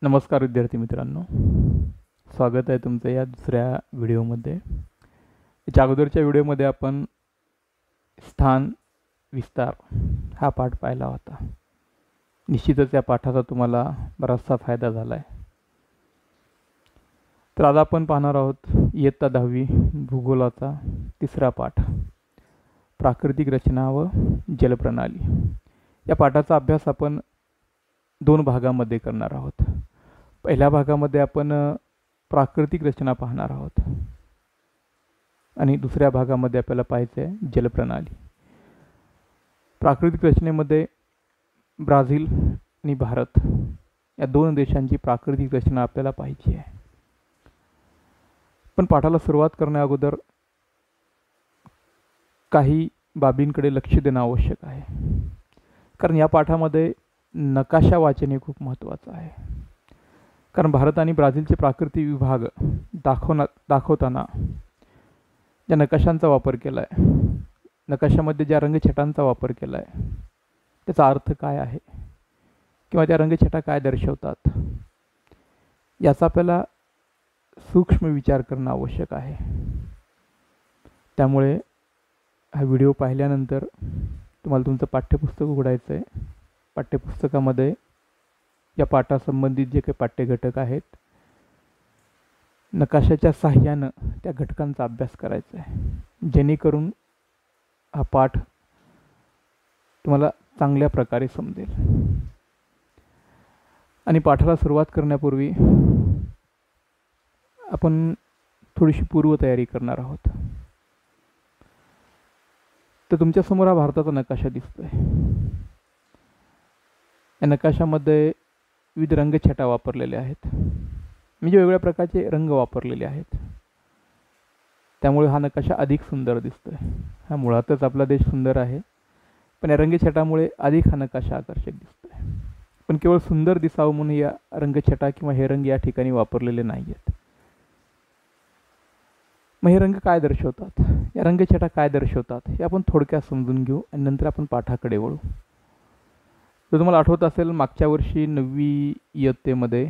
नमस्कार विद्यार्थी मित्रांनो, स्वागत आहे तुमचं या दुसऱ्या व्हिडिओमध्ये. याच्या अगोदरच्या व्हिडिओमध्ये आपण स्थान विस्तार हा पाठ पाहिला होता. निश्चितच या पाठाचा तुम्हाला बराचसा फायदा झाला आहे. तर आज आपण पाहणार आहोत इयत्ता 10वी भूगोलाचा तिसरा पाठ, प्राकृतिक रचना व जलप्रणाली. या पाठाचा अभ्यास आपण 2 भागामध्ये करणार आहोत. पहिल्या भागामध्ये आपण प्राकृतिक रचना पाहणार आहोत आणि दुसऱ्या भागामध्ये आपल्याला पाहायचं आहे जलप्रणाली. प्राकृतिक रचनेमध्ये ब्राझील आणि भारत या 2 देशांची प्राकृतिक रचना आपल्याला पाहायची आहे. पण पाठाला सुरुवात करण्या अगोदर काही बाबींकडे लक्ष देणं आवश्यक आहे, कारण या पाठामध्ये नकाशा वाचन हे खूप महत्त्वाचं आहे. कारण भारत आणि ब्राझीलचे प्राकृतिक विभाग दाखवताना ज्या नकाशांचा वापर केला आहे, नकाशामध्ये ज्या रंगछटांचा वापर केला आहे, त्याचा अर्थ काय आहे किंवा त्या रंगछटा काय दर्शवतात, याचा आपल्याला सूक्ष्म विचार करणं आवश्यक आहे. त्यामुळे हा व्हिडिओ पाहिल्यानंतर तुम्हाला तुमचं पाठ्यपुस्तक उघडायचं आहे. पाठ्यपुस्तकामध्ये या पाठासंबंधित जे काही पाठ्यघटक आहेत, नकाशाच्या साहाय्यानं त्या घटकांचा अभ्यास करायचा आहे, जेणेकरून हा पाठ तुम्हाला चांगल्या प्रकारे समजेल. आणि पाठाला सुरुवात करण्यापूर्वी आपण थोडीशी पूर्वतयारी करणार आहोत. तर तुमच्यासमोर हा भारताचा नकाशा दिसतोय. या नकाशामध्ये विविध रंगछटा वापरलेल्या आहेत, म्हणजे वेगवेगळ्या प्रकारचे रंग वापरलेले आहेत. त्यामुळे हा नकाशा अधिक सुंदर दिसतोय. हा मुळातच आपला देश सुंदर आहे, पण या रंगछटामुळे अधिक हा नकाशा आकर्षक दिसतोय. पण केवळ सुंदर दिसावं म्हणून या रंगछटा किंवा हे रंग या ठिकाणी वापरलेले नाही आहेत. मग हे रंग काय दर्शवतात, या रंगछटा काय दर्शवतात, हे आपण थोडक्यात समजून घेऊ आणि नंतर आपण पाठाकडे वळू. जर तुम्हाला आठवत असेल, मागच्या वर्षी 9वी इयत्तेमध्ये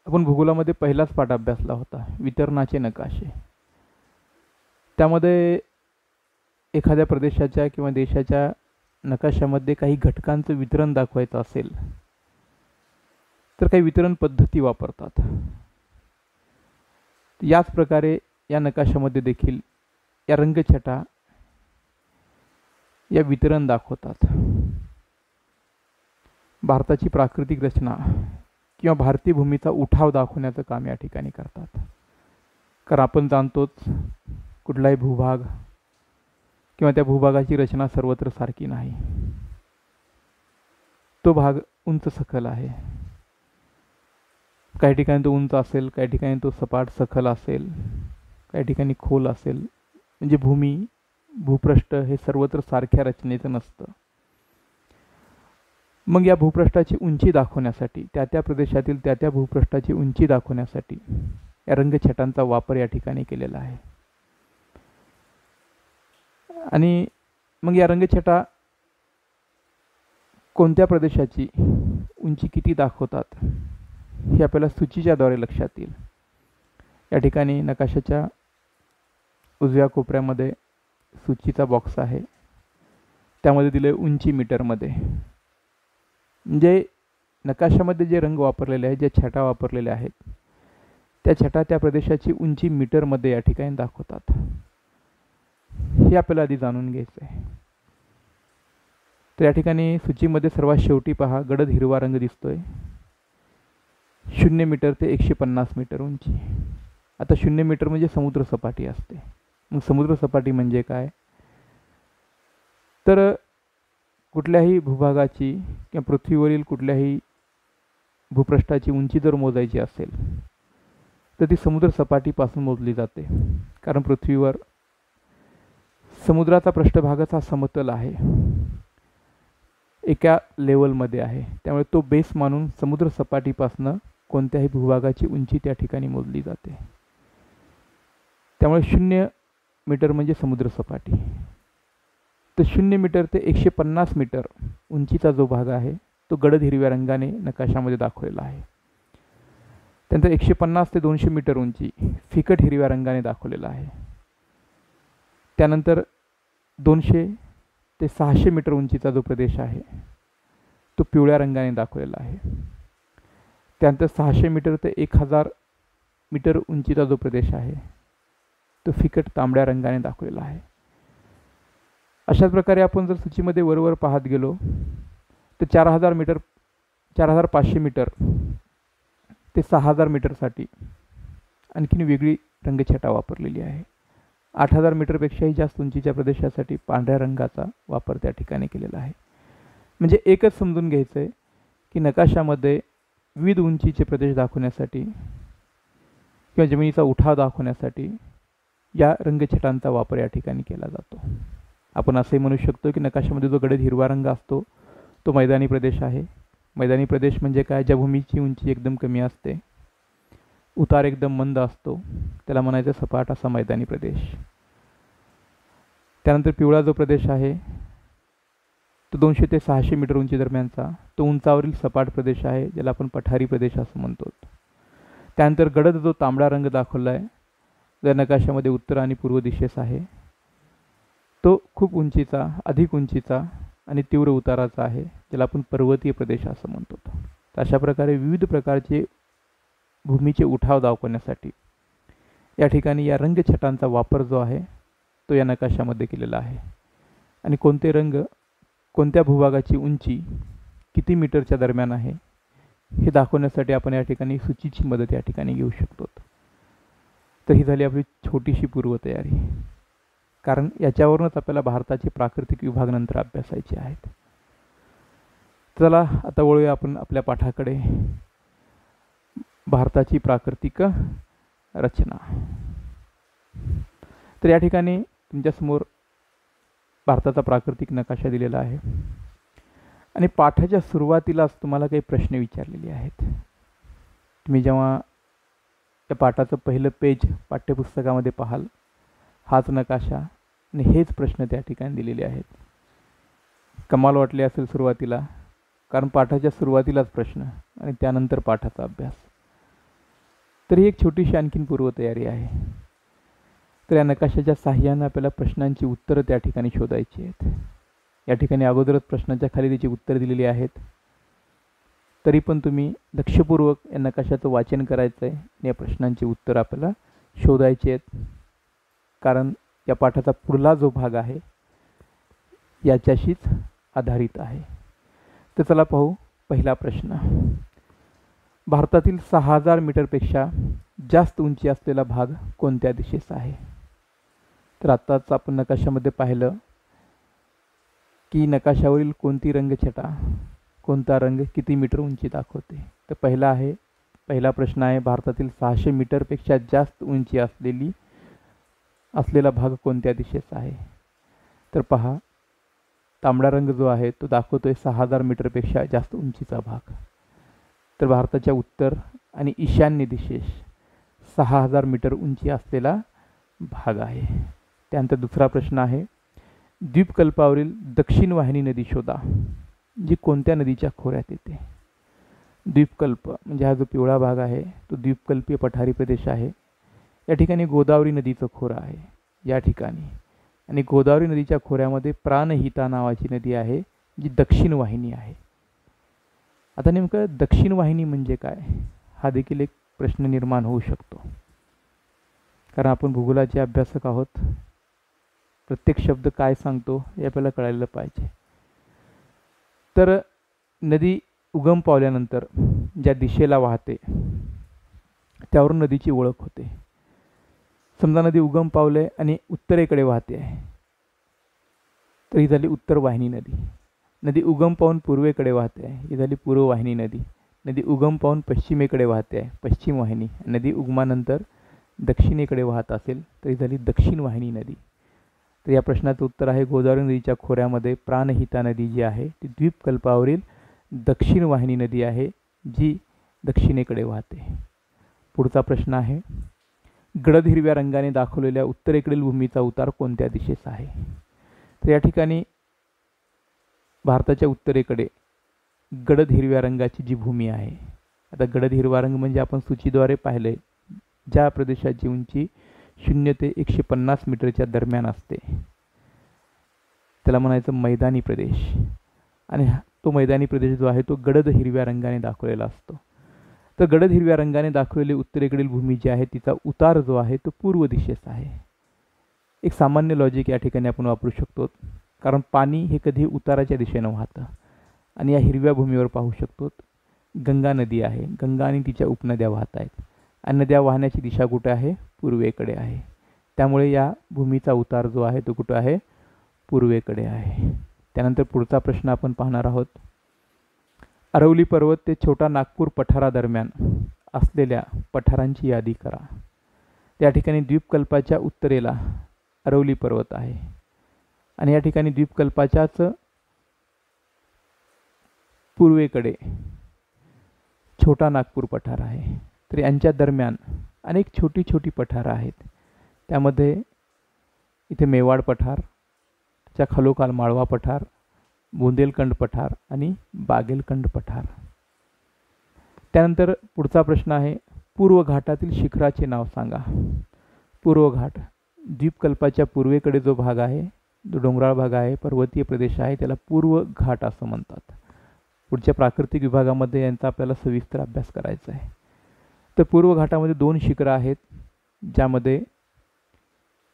आपण भूगोलामध्ये पहिलाच पाठ अभ्यासला होता, वितरणाचे नकाशे. त्यामध्ये एखाद्या प्रदेशाच्या किंवा देशाच्या नकाशामध्ये काही घटकांचं वितरण दाखवायचं असेल तर काही वितरण पद्धती वापरतात. याच प्रकारे या नकाशामध्ये देखील या रंगछटा या वितरण दाखवतात. भारताची प्राकृतिक रचना किंवा भारतीय भूमीचा उठाव दाखवण्याचं काम या ठिकाणी करतात. कारण आपण जाणतोच, कुठलाही भूभाग किंवा त्या भूभागाची रचना सर्वत्र सारखी नाही. तो भाग उंच सखल आहे. काही ठिकाणी तो उंच असेल, काही ठिकाणी तो सपाट सखल असेल, काही ठिकाणी खोल असेल. म्हणजे भूपृष्ठ हे सर्वत्र सारख्या रचनेचं नसतं. मग या भूपृष्ठाची उंची दाखवण्यासाठी, त्या प्रदेशातील त्या भूपृष्ठाची उंची दाखवण्यासाठी या रंगछटांचा वापर या ठिकाणी केलेला आहे. आणि मग या रंगछटा कोणत्या प्रदेशाची उंची किती दाखवतात हे आपल्याला सूचीच्याद्वारे लक्षात येईल. या ठिकाणी नकाशाच्या उजव्या कोपऱ्यामध्ये सूचीचा बॉक्स आहे. त्यामध्ये दिले उंची मीटरमध्ये. म्हणजे नकाशामध्ये जे रंग वापरलेले आहेत, जे छटा वापरलेले आहेत, त्या छटा त्या प्रदेशाची उंची मीटरमध्ये या ठिकाणी दाखवतात. हे आपल्याला आधी जाणून घ्यायचं आहे. तर या ठिकाणी सूचीमध्ये सर्वात शेवटी पहा, गडद हिरवा रंग दिसतोय. 0 मीटर ते 150 मीटर उंची. आता 0 मीटर म्हणजे समुद्र सपाटी असते. मग समुद्र सपाटी म्हणजे काय? तर कुठल्याही भूभागाची किंवा पृथ्वीवरील कुठल्याही भूपृष्ठाची उंची जर मोजायची असेल तर ती समुद्र सपाटीपासून मोजली जाते. कारण पृथ्वीवर समुद्राचा पृष्ठभागच हा समतल आहे, एका लेवलमध्ये आहे. त्यामुळे तो बेस मानून समुद्र सपाटीपासून कोणत्याही भूभागाची उंची त्या ठिकाणी मोजली जाते. त्यामुळे 0 मीटर म्हणजे समुद्र सपाटी. तर 0 मीटर ते 150 मीटर उंचीचा जो भाग आहे तो गडद हिरव्या रंगाने नकाशामध्ये दाखवलेला आहे. त्यानंतर 150 ते 200 मीटर उंची फिकट हिरव्या रंगाने दाखवलेला आहे. त्यानंतर 200 ते 600 मीटर उंचीचा जो प्रदेश आहे तो पिवळ्या रंगाने दाखवलेला आहे. त्यानंतर 600 मीटर ते 1000 मीटर उंचीचा जो प्रदेश आहे तो फिकट तांबड्या रंगाने दाखवलेला आहे. अशाच प्रकारे आपण जर सूचीमध्ये वरवर पाहत गेलो तर 4500 मीटर ते 6000 मीटरसाठी आणखीन वेगळी रंगछटा वापरलेली आहे. 8000 मीटरपेक्षाही जास्त उंचीच्या प्रदेशासाठी पांढऱ्या रंगाचा वापर त्या ठिकाणी केलेला आहे. म्हणजे एकच समजून घ्यायचं आहे की नकाशामध्ये विविध उंचीचे प्रदेश दाखवण्यासाठी किंवा जमिनीचा उठाव दाखवण्यासाठी या रंगछटांचा वापर या ठिकाणी केला जातो. आपण असे म्हणू शकतो की नकाशामध्ये जो गडद हिरवा रंग असतो तो मैदानी प्रदेश आहे. मैदानी प्रदेश म्हणजे काय? ज्या भूमीची उंची एकदम कमी असते, उतार एकदम मंद असतो, त्याला म्हणायचं सपाट असा मैदानी प्रदेश. त्यानंतर पिवळा जो प्रदेश आहे तो 200 ते 600 मीटर उंची दरम्यानचा तो उंचावरील सपाट प्रदेश आहे, ज्याला आपण पठारी प्रदेश असं म्हणतो. त्यानंतर गडद जो तांबडा रंग दाखवला आहे जर नकाशामध्ये उत्तर आणि पूर्व दिशेस आहे तो खूप उंचीचा, अधिक उंचीचा आणि तीव्र उताराचा आहे, ज्याला आपण पर्वतीय प्रदेश असं म्हणतो. तर अशा प्रकारे विविध प्रकारचे भूमीचे उठाव दाखवण्यासाठी या ठिकाणी या रंगछटांचा वापर जो आहे तो या नकाशामध्ये केलेला आहे. आणि कोणते रंग कोणत्या भूभागाची उंची किती मीटरच्या दरम्यान आहे हे दाखवण्यासाठी आपण या ठिकाणी सूचीची मदत या ठिकाणी घेऊ शकतो. तर ही झाली आपली छोटीशी पूर्वतयारी, कारण याच्यावरूनच आपल्याला भारताचे प्राकृतिक विभाग नंतर अभ्यासायचे आहेत. चला आता वळूया आपण आपल्या पाठाकडे. भारताची प्राकृतिक रचना. तर या ठिकाणी तुमच्यासमोर भारताचा प्राकृतिक नकाशा दिलेला आहे आणि पाठाच्या सुरुवातीलाच तुम्हाला काही प्रश्न विचारलेले आहेत. तुम्ही जेव्हा या पाठाचं पहिलं पेज पाठ्यपुस्तकामध्ये पाहाल हाच नकाशा आणि हेच प्रश्न त्या ठिकाणी दिलेले आहेत. कमाल वाटले असेल सुरुवातीला, कारण पाठाच्या सुरुवातीलाच प्रश्न आणि त्यानंतर पाठाचा अभ्यास. तर ही एक छोटीशी आणखीन पूर्वतयारी आहे. तर या नकाशाच्या साहाय्याने आपल्याला प्रश्नांची उत्तरं त्या ठिकाणी शोधायची आहेत. या ठिकाणी अगोदरच प्रश्नाच्या खाली त्याची उत्तरं दिलेली आहेत, तरी पण तुम्ही लक्षपूर्वक या नकाशाचं वाचन करायचं आहे आणि या प्रश्नांची उत्तरं आपल्याला शोधायची आहेत, कारण या पाठाचा पुढला जो भाग आहे याच्याशीच आधारित आहे. तर चला पाहू पहिला प्रश्न. भारतातील 6000 मीटरपेक्षा जास्त उंची असलेला भाग कोणत्या दिशेस आहे? तर आत्ताच आपण नकाशामध्ये पाहिलं की नकाशावरील कोणती रंगछटा, कोणता रंग किती मीटर उंची दाखवते. तर पहिला प्रश्न आहे भारतातील 600 मीटरपेक्षा जास्त उंची असलेला भाग कोणत्या दिशेस आहे? तर पहा, तांबडा रंग जो आहे तो दाखवतोय 6000 मीटरपेक्षा जास्त उंचीचा भाग. तर भारताच्या उत्तर आणि ईशान्य दिशेस 6000 मीटर उंची असलेला भाग आहे. त्यानंतर दुसरा प्रश्न आहे द्वीपकल्पावरील दक्षिण वाहिनी नदी शोधा, जी कोणत्या नदीच्या खोऱ्यात येते? द्वीपकल्प म्हणजे हा जो पिवळा भाग आहे तो द्वीपकल्पीय पठारी प्रदेश आहे. या ठिकाणी गोदावरी नदीचं खोरं आहे या ठिकाणी, आणि गोदावरी नदीच्या खोऱ्यामध्ये प्राणहिता नावाची नदी आहे जी दक्षिण वाहिनी आहे. आता नेमकं दक्षिण वाहिनी म्हणजे काय हा देखील एक प्रश्न निर्माण होऊ शकतो, कारण आपण भूगोलाचे अभ्यासक आहोत. प्रत्येक शब्द काय सांगतो हे आपल्याला कळायला पाहिजे. तर नदी उगम पावल्यानंतर ज्या दिशेला वाहते त्यावरून नदीची ओळख होते. समजा नदी उगम पावले आणि उत्तरेकडे वाहते आहे तर ही झाली उत्तर वाहिनी नदी. नदी उगम पावून पूर्वेकडे वाहते आहे ही झाली पूर्व वाहिनी नदी. नदी उगम पावून पश्चिमेकडे वाहते आहे पश्चिम वाहिनी. नदी उगमानंतर दक्षिणेकडे वाहत असेल तर ही झाली दक्षिण वाहिनी नदी. तर या प्रश्नाचं उत्तर आहे गोदावरी नदीच्या खोऱ्यामध्ये प्राणहिता नदी जी आहे ती द्वीपकल्पावरील दक्षिण वाहिनी नदी आहे जी दक्षिणेकडे वाहते. पुढचा प्रश्न आहे गडद हिरव्या रंगाने दाखवलेल्या उत्तरेकडील भूमीचा उतार कोणत्या दिशेस आहे? तर या ठिकाणी भारताच्या उत्तरेकडे गडद हिरव्या रंगाची जी भूमी आहे आता गडद हिरवा रंग म्हणजे आपण सूचीद्वारे पाहिले ज्या प्रदेशाची उंची 0 ते 150 मीटरच्या दरम्यान असते त्याला म्हणायचं मैदानी प्रदेश, आणि तो मैदानी प्रदेश जो आहे तो गडद हिरव्या रंगाने दाखवलेला असतो. तर गडद हिरव्या रंगाने दाखवलेली उत्तरेकडील भूमी जी आहे तिचा उतार जो आहे तो पूर्व दिशेचा आहे. एक सामान्य लॉजिक या ठिकाणी आपण वापरू शकतो, कारण पाणी हे कधी उताराच्या दिशेनं वाहतं, आणि या हिरव्या भूमीवर पाहू शकतो गंगा नदी आहे. गंगा आणि तिच्या उपनद्या वाहत आहेत, आणि नद्या वाहण्याची दिशा कुठे आहे? पूर्वेकडे आहे. त्यामुळे या भूमीचा उतार जो आहे तो कुठे आहे? पूर्वेकडे आहे. त्यानंतर पुढचा प्रश्न आपण पाहणार आहोत. अरवली पर्वत ते छोटा नागपूर पठारादरम्यान असलेल्या पठारांची यादी करा. त्या ठिकाणी द्वीपकल्पाच्या उत्तरेला अरवली पर्वत आहे, आणि या ठिकाणी द्वीपकल्पाच्याच पूर्वेकडे छोटा नागपूर पठार आहे. तर यांच्या दरम्यान अनेक छोटी छोटी पठारं आहेत. त्यामध्ये इथे मेवाड पठार, त्याच्या खालोखाल माळवा पठार, बुंदेलखंड पठार आणि बागेलखंड पठार. त्यानंतर पुढचा प्रश्न आहे, पूर्व घाटातील शिखराचे नाव सांगा. पूर्व घाट द्वीपकल्पाच्या पूर्वेकडे जो भाग आहे, जो डोंगराळ भाग आहे, पर्वतीय प्रदेश आहे, त्याला पूर्व घाट असं म्हणतात. पुढच्या प्राकृतिक विभागामध्ये यांचा आपल्याला सविस्तर अभ्यास करायचा आहे. तर पूर्व घाटामध्ये 2 शिखरं आहेत, ज्यामध्ये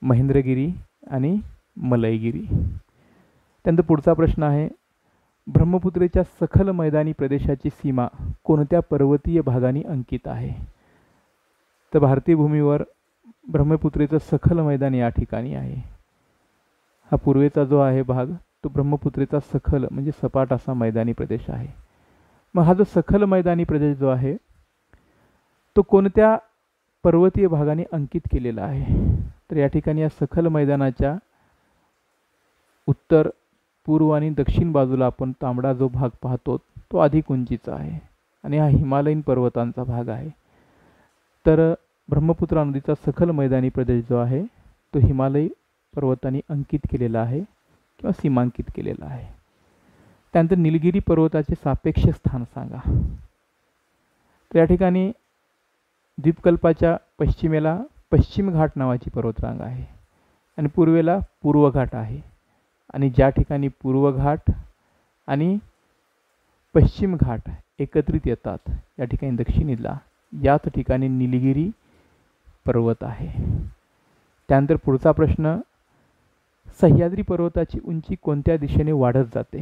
महेंद्रगिरी आणि मलयगिरी. त्यानंतर पुढचा प्रश्न आहे, ब्रह्मपुत्रेच्या सखल मैदानी प्रदेशाची सीमा कोणत्या पर्वतीय भागाने अंकित आहे? तर भारतीय भूमीवर ब्रह्मपुत्रेचं सखल मैदान या ठिकाणी आहे. हा पूर्वेचा जो आहे भाग तो ब्रह्मपुत्रेचा सखल म्हणजे सपाट असा मैदानी प्रदेश आहे. मग हा जो सखल मैदानी प्रदेश जो आहे तो कोणत्या पर्वतीय भागाने अंकित केलेला आहे? तर या ठिकाणी या सखल मैदानाच्या उत्तर, पूर्व आणि दक्षिण बाजूला आपण तांबडा जो भाग पाहतो तो अधिक उंचीचा आहे, आणि हा हिमालयीन पर्वतांचा भाग आहे. तर ब्रह्मपुत्रा नदीचा सखल मैदानी प्रदेश जो आहे तो हिमालय पर्वतांनी अंकित केलेला आहे किंवा सीमांकित केलेला आहे. त्यानंतर निलगिरी पर्वताचे सापेक्ष स्थान सांगा. तर या ठिकाणी द्वीपकल्पाच्या पश्चिमेला पश्चिम घाट नावाची पर्वतरांग आहे, आणि पूर्वेला पूर्व घाट आहे, आणि ज्या ठिकाणी पूर्व घाट आणि पश्चिम घाट एकत्रित येतात या ठिकाणी दक्षिणेला याच ठिकाणी निलगिरी पर्वत आहे. त्यानंतर पुढचा प्रश्न, सह्याद्री पर्वताची उंची कोणत्या दिशेने वाढत जाते?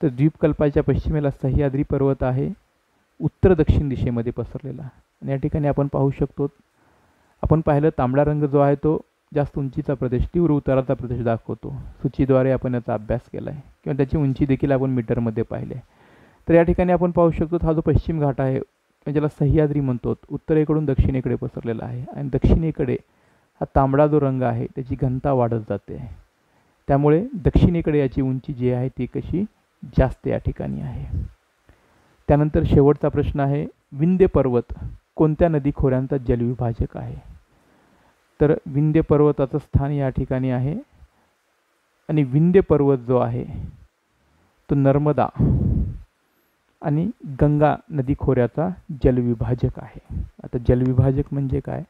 तर द्वीपकल्पाच्या पश्चिमेला सह्याद्री पर्वत आहे, उत्तर दक्षिण दिशेमध्ये पसरलेला, आणि या ठिकाणी आपण पाहू शकतो, आपण पाहिलं तांबडा रंग जो आहे तो जास्त उंचीचा प्रदेश, तीव्र उताराचा प्रदेश दाखवतो. सूचीद्वारे आपण याचा अभ्यास केला आहे किंवा त्याची उंची देखील आपण मीटरमध्ये पाहिले. तर या ठिकाणी आपण पाहू शकतो हा जो पश्चिम घाट आहे ज्याला सह्याद्री म्हणतो, उत्तरेकडून दक्षिणेकडे पसरलेला आहे, आणि दक्षिणेकडे हा तांबडा जो रंग आहे त्याची घनता वाढत जाते. त्यामुळे दक्षिणेकडे याची उंची जी आहे ती कशी जास्त या ठिकाणी आहे. त्यानंतर शेवटचा प्रश्न आहे, विंध्य पर्वत कोणत्या नदी खोऱ्यांचा जलविभाजक आहे? तर विंध्य पर्वताचं स्थान या ठिकाणी आहे, आणि विंध्य पर्वत जो आहे तो नर्मदा आणि गंगा नदी खोऱ्याचा जलविभाजक आहे. आता जलविभाजक म्हणजे काय?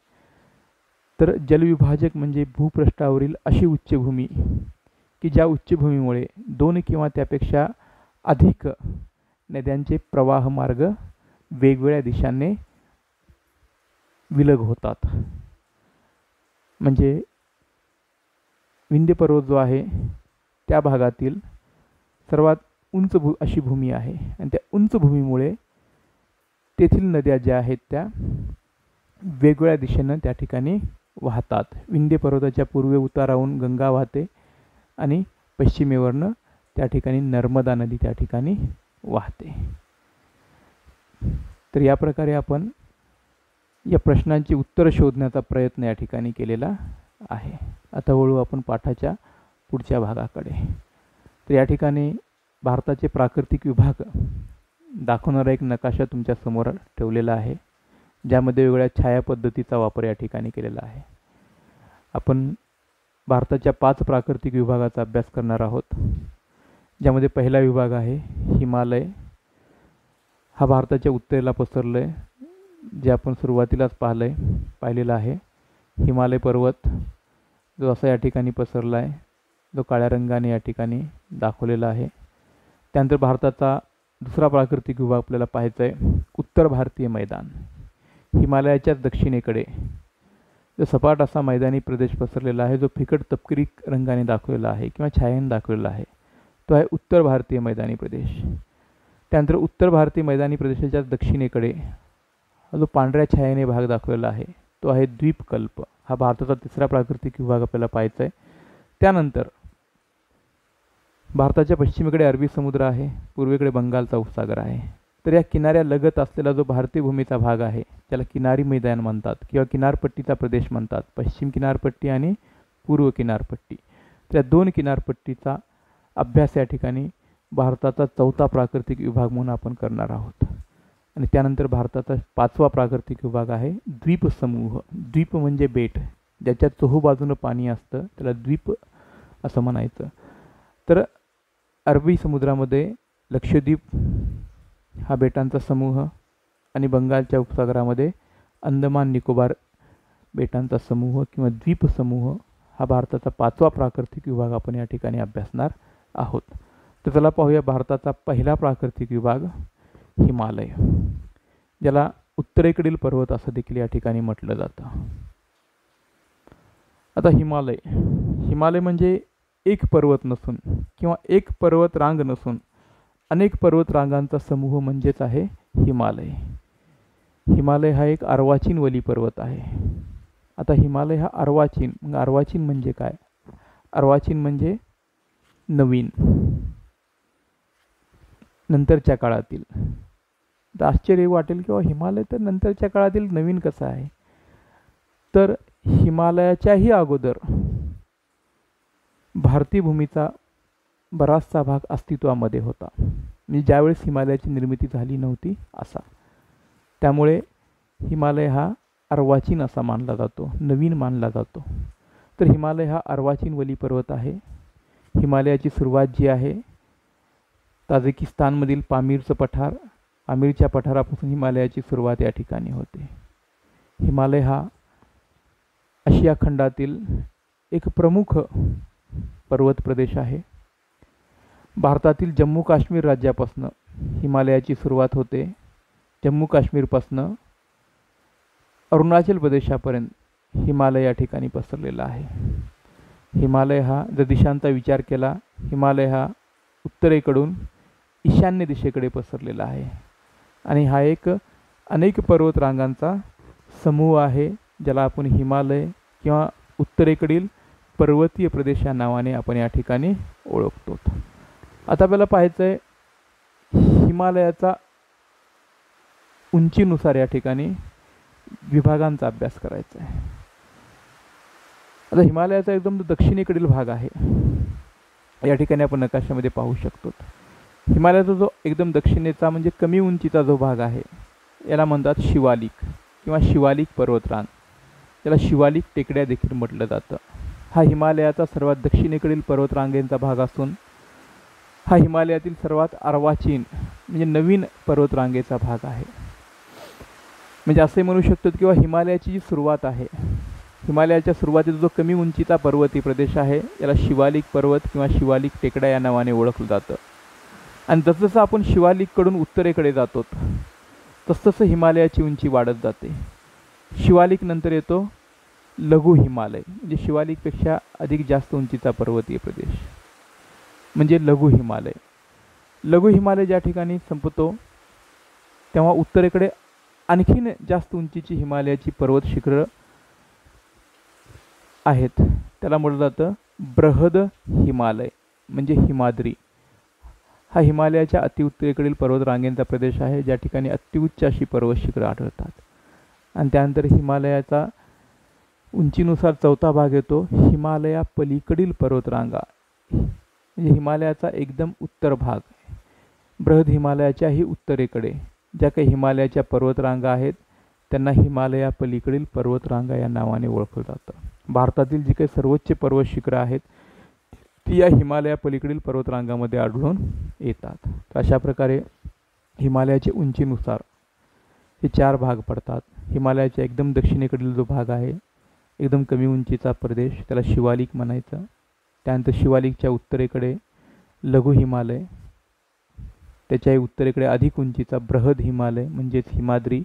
तर जलविभाजक म्हणजे भूपृष्ठावरील अशी उच्चभूमी की ज्या उच्चभूमीमुळे 2 किंवा त्यापेक्षा अधिक नद्यांचे प्रवाह मार्ग वेगवेगळ्या दिशांनी विलग होतात. म्हणजे विंध्य पर्वत जो आहे त्या भागातील सर्वात उंच अशी भूमी आहे, आणि त्या उंच भूमीमुळे तेथील नद्या ज्या आहेत त्या वेगवेगळ्या दिशेनं त्या ठिकाणी वाहतात. विंध्य पर्वताच्या पूर्वे उतारावरून गंगा वाहते, आणि पश्चिमेवरनं त्या ठिकाणी नर्मदा नदी त्या ठिकाणी वाहते. तर या प्रकारे आपण या प्रश्नांची उत्तरं शोधण्याचा प्रयत्न या ठिकाणी केलेला आहे. आता वळू आपण पाठाच्या पुढच्या भागाकडे. तर या ठिकाणी भारताचे प्राकृतिक विभाग दाखवणारा एक नकाशा तुमच्या समोर ठेवलेला आहे, ज्यामध्ये वेगवेगळ्या छाया पद्धतीचा वापर या ठिकाणी केलेला आहे. आपण भारताच्या 5 प्राकृतिक विभागाचा अभ्यास करणार आहोत, ज्यामध्ये पहिला विभाग आहे हिमालय. हा भारताच्या उत्तरेला पसरलं आहे, जे आपण सुरुवातीलाच पाहिलेलं आहे. हिमालय पर्वत जो असा या ठिकाणी पसरला आहे, जो काळ्या रंगाने या ठिकाणी दाखवलेला आहे. त्यानंतर भारताचा दुसरा प्राकृतिक विभाग आपल्याला पाहायचा आहे, उत्तर भारतीय मैदान. हिमालयाच्या दक्षिणेकडे जो सपाट असा मैदानी प्रदेश पसरलेला आहे, जो फिकट तपकिरी रंगाने दाखवलेला आहे किंवा छायेने दाखवलेला आहे, तो आहे उत्तर भारतीय मैदानी प्रदेश. त्यानंतर उत्तर भारतीय मैदानी प्रदेशाच्या दक्षिणेकडे हा जो पांढऱ्या छायेने भाग दाखवलेला आहे, तो आहे द्वीपकल्प. हा भारताचा तिसरा प्राकृतिक विभाग आपल्याला पाहायचा आहे. त्यानंतर भारताच्या पश्चिमेकडे अरबी समुद्र आहे, पूर्वेकडे बंगालचा उपसागर आहे. तर या किनाऱ्यालगत असलेला जो भारतीय भूमीचा भाग आहे, त्याला किनारी मैदान म्हणतात किंवा किनारपट्टीचा प्रदेश म्हणतात. पश्चिम किनारपट्टी आणि पूर्व किनारपट्टी. त्या दोन किनारपट्टीचा अभ्यास या ठिकाणी भारताचा चौथा प्राकृतिक विभाग म्हणून आपण करणार आहोत. आणि त्यानंतर भारताचा पाचवा प्राकृतिक विभाग आहे द्वीपसमूह. द्वीप म्हणजे बेट, ज्याच्या चोहोबाजूनं पाणी असतं त्याला द्वीप असं म्हणायचं. तर अरबी समुद्रामध्ये लक्षद्वीप हा बेटांचा समूह आणि बंगालच्या उपसागरामध्ये अंदमान निकोबार बेटांचा समूह किंवा द्वीपसमूह हा भारताचा पाचवा प्राकृतिक विभाग आपण या ठिकाणी अभ्यासणार आहोत. तर चला पाहूया भारताचा पहिला प्राकृतिक विभाग हिमालय, ज्याला उत्तरेकडील पर्वत असं देखील या ठिकाणी म्हटलं जातं. आता हिमालय म्हणजे एक पर्वत नसून किंवा एक पर्वत रांग नसून अनेक पर्वत रांगांचा समूह म्हणजेच आहे हिमालय. हिमालय हा एक अर्वाचीन वली पर्वत आहे. आता हिमालय हा अर्वाचीन म्हणजे काय? अर्वाचीन म्हणजे नवीन, नंतरच्या काळातील. तर आश्चर्य वाटेल किंवा हिमालय तर नंतरच्या काळातील नवीन कसा आहे? तर हिमालयाच्याही अगोदर भारतीय भूमीचा बराचसा भाग अस्तित्वामध्ये होता, म्हणजे ज्यावेळेस हिमालयाची निर्मिती झाली नव्हती असा. त्यामुळे हिमालय हा अर्वाचीन असा मानला जातो, नवीन मानला जातो. तर हिमालय हा अर्वाचीन वली पर्वत आहे. हिमालयाची सुरुवात जी आहे ताजिकिस्तानमधील पामीरचं पठार, पामीरच्या पठारापासून हिमालयाची सुरुवात या ठिकाणी होते. हिमालय हा आशिया खंडातील एक प्रमुख पर्वत प्रदेश आहे. भारतातील जम्मू काश्मीर राज्यापासून हिमालयाची सुरुवात होते. जम्मू काश्मीरपासून अरुणाचल प्रदेशापर्यंत हिमालय या ठिकाणी पसरलेला आहे. हिमालय हा जर दिशांचा विचार केला, हिमालय हा उत्तरेकडून ईशान्य दिशेकडे पसरलेला आहे आणि हा एक अनेक पर्वत रांगांचा समूह आहे, ज्याला आपण हिमालय किंवा उत्तरेकडील पर्वतीय प्रदेश या नावाने आपण या ठिकाणी ओळखतो. आता आपल्याला पाहायचं आहे हिमालयाचा उंचीनुसार या ठिकाणी विभागांचा अभ्यास करायचा आहे. आता हिमालयाचा एकदम दक्षिणेकडील भाग आहे, या ठिकाणी आपण नकाशामध्ये पाहू शकतो. हिमालयाचा जो एकदम दक्षिणेचा म्हणजे कमी उंचीचा जो भाग आहे याला म्हणतात शिवालिक किंवा शिवालिक पर्वतरांग, त्याला शिवालिक टेकड्या देखील म्हटलं जातं. हा हिमालयाचा सर्वात दक्षिणेकडील पर्वतरांगेचा भाग असून हा हिमालयातील सर्वात अर्वाचीन म्हणजे नवीन पर्वतरांगेचा भाग आहे. म्हणजे असे म्हणू शकतो किंवा हिमालयाची जी सुरुवात आहे, हिमालयाच्या सुरुवातीचा जो कमी उंचीचा पर्वतीय प्रदेश आहे याला शिवालिक पर्वत किंवा शिवालिक टेकड्या या नावाने ओळखलं जातं. आणि जसजसं आपण शिवालिककडून उत्तरेकडे जातो तसतसं हिमालयाची उंची वाढत जाते. शिवालिक नंतर येतो लघु हिमालय, म्हणजे शिवालिकपेक्षा अधिक जास्त उंचीचा पर्वतीय प्रदेश म्हणजे लघु हिमालय. लघु हिमालय ज्या ठिकाणी संपतो तेव्हा उत्तरेकडे आणखीन जास्त उंचीची हिमालयाची पर्वत शिखरं आहेत, त्याला म्हटलं जातं बृहद हिमालय म्हणजे हिमाद्री. हा हिमालयाच्या अतिउत्तरेकडील पर्वतरांगेचा प्रदेश आहे, ज्या ठिकाणी अतिउच्च अशी पर्वत शिखरं आढळतात. आणि त्यानंतर हिमालयाचा उंचीनुसार चौथा भाग येतो हिमालया पलीकडील पर्वतरांगा, म्हणजे हिमालयाचा एकदम उत्तर भाग. बृहद हिमालयाच्याही उत्तरेकडे ज्या काही हिमालयाच्या पर्वतरांगा आहेत त्यांना हिमालया पलीकडील पर्वतरांगा या नावाने ओळखलं जातं. भारतातील जी काही सर्वोच्च पर्वत शिखरं आहेत ती या हिमालया पलीकडील पर्वतरांगामध्ये आढळून येतात. अशा प्रकारे हिमालयाच्या उंचीनुसार हे 4 भाग पडतात. हिमालयाच्या एकदम दक्षिणेकडील जो भाग आहे, एकदम कमी उंचीचा प्रदेश, त्याला शिवालिक म्हणायचं. त्यानंतर शिवालिकच्या उत्तरेकडे लघु हिमालय, त्याच्याही उत्तरेकडे अधिक उंचीचा बृहद हिमालय म्हणजेच हिमाद्री,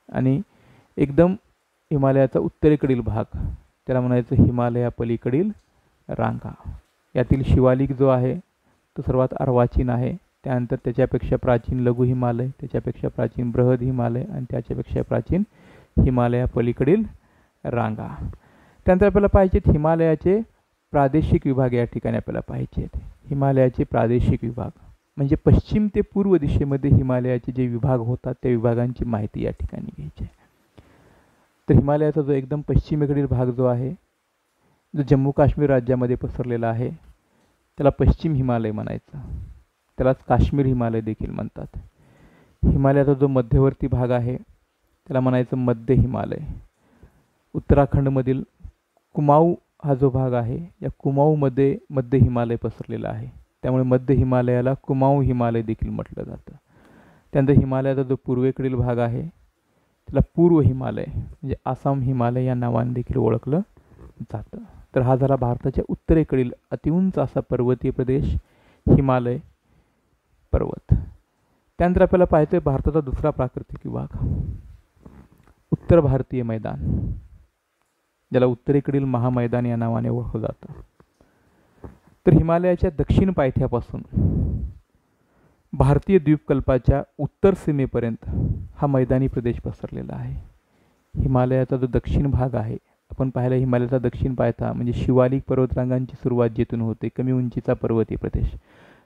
आणि एकदम हिमालयाचा उत्तरेकडील भाग त्याला म्हणायचं हिमालयापलीकडील रांगा. यातील शिवालिक जो आहे तो सर्वात अर्वाचीन आहे. त्यानंतर त्याच्यापेक्षा प्राचीन लघु हिमालय, त्याच्यापेक्षा प्राचीन बृहद हिमालय आणि त्याच्यापेक्षा प्राचीन हिमालयापलीकडील रांगा. त्यानंतर आपल्याला पाहिजेत हिमालयाचे प्रादेशिक विभाग. या ठिकाणी आपल्याला पाहिजेत हिमालयाचे प्रादेशिक विभाग, म्हणजे पश्चिम ते पूर्व दिशेमध्ये हिमालयाचे जे विभाग होतात त्या विभागांची माहिती या ठिकाणी घ्यायची आहे. तर हिमालयाचा जो एकदम पश्चिमेकडील भाग जो आहे, जो जम्मू काश्मीर राज्यामध्ये पसरलेला आहे, त्याला पश्चिम हिमालय म्हणायचं. त्यालाच काश्मीर हिमालय देखील म्हणतात. हिमालयाचा जो मध्यवर्ती भाग आहे त्याला म्हणायचं मध्य हिमालय. उत्तराखंडमधील कुमाऊ हा जो भाग आहे, या कुमाऊमध्ये मध्य हिमालय पसरलेला आहे, त्यामुळे मध्य हिमालयाला कुमाऊ हिमालय देखील म्हटलं जातं. त्यानंतर हिमालयाचा जो पूर्वेकडील भाग आहे त्याला पूर्व हिमालय म्हणजे आसाम हिमालय या नावाने देखील ओळखलं जातं. तर हा झाला भारताच्या उत्तरेकडील अतिउंच असा पर्वतीय प्रदेश हिमालय पर्वत. त्यानंतर आपल्याला पाहायचं आहे भारताचा दुसरा प्राकृतिक विभाग, उत्तर भारतीय मैदान, ज्याला उत्तरेकडील महामैदान या नावाने ओळखलं जातं. तर हिमालयाच्या दक्षिण पायथ्यापासून भारतीय द्वीपकल्पाच्या उत्तर सीमेपर्यंत हा मैदानी प्रदेश पसरलेला आहे. हिमालयाचा जो दक्षिण भाग आहे, आपण पाहिलं हिमालयाचा दक्षिण पायथा म्हणजे शिवालिक पर्वतरांगांची सुरुवात जिथून होते, कमी उंचीचा पर्वतीय प्रदेश.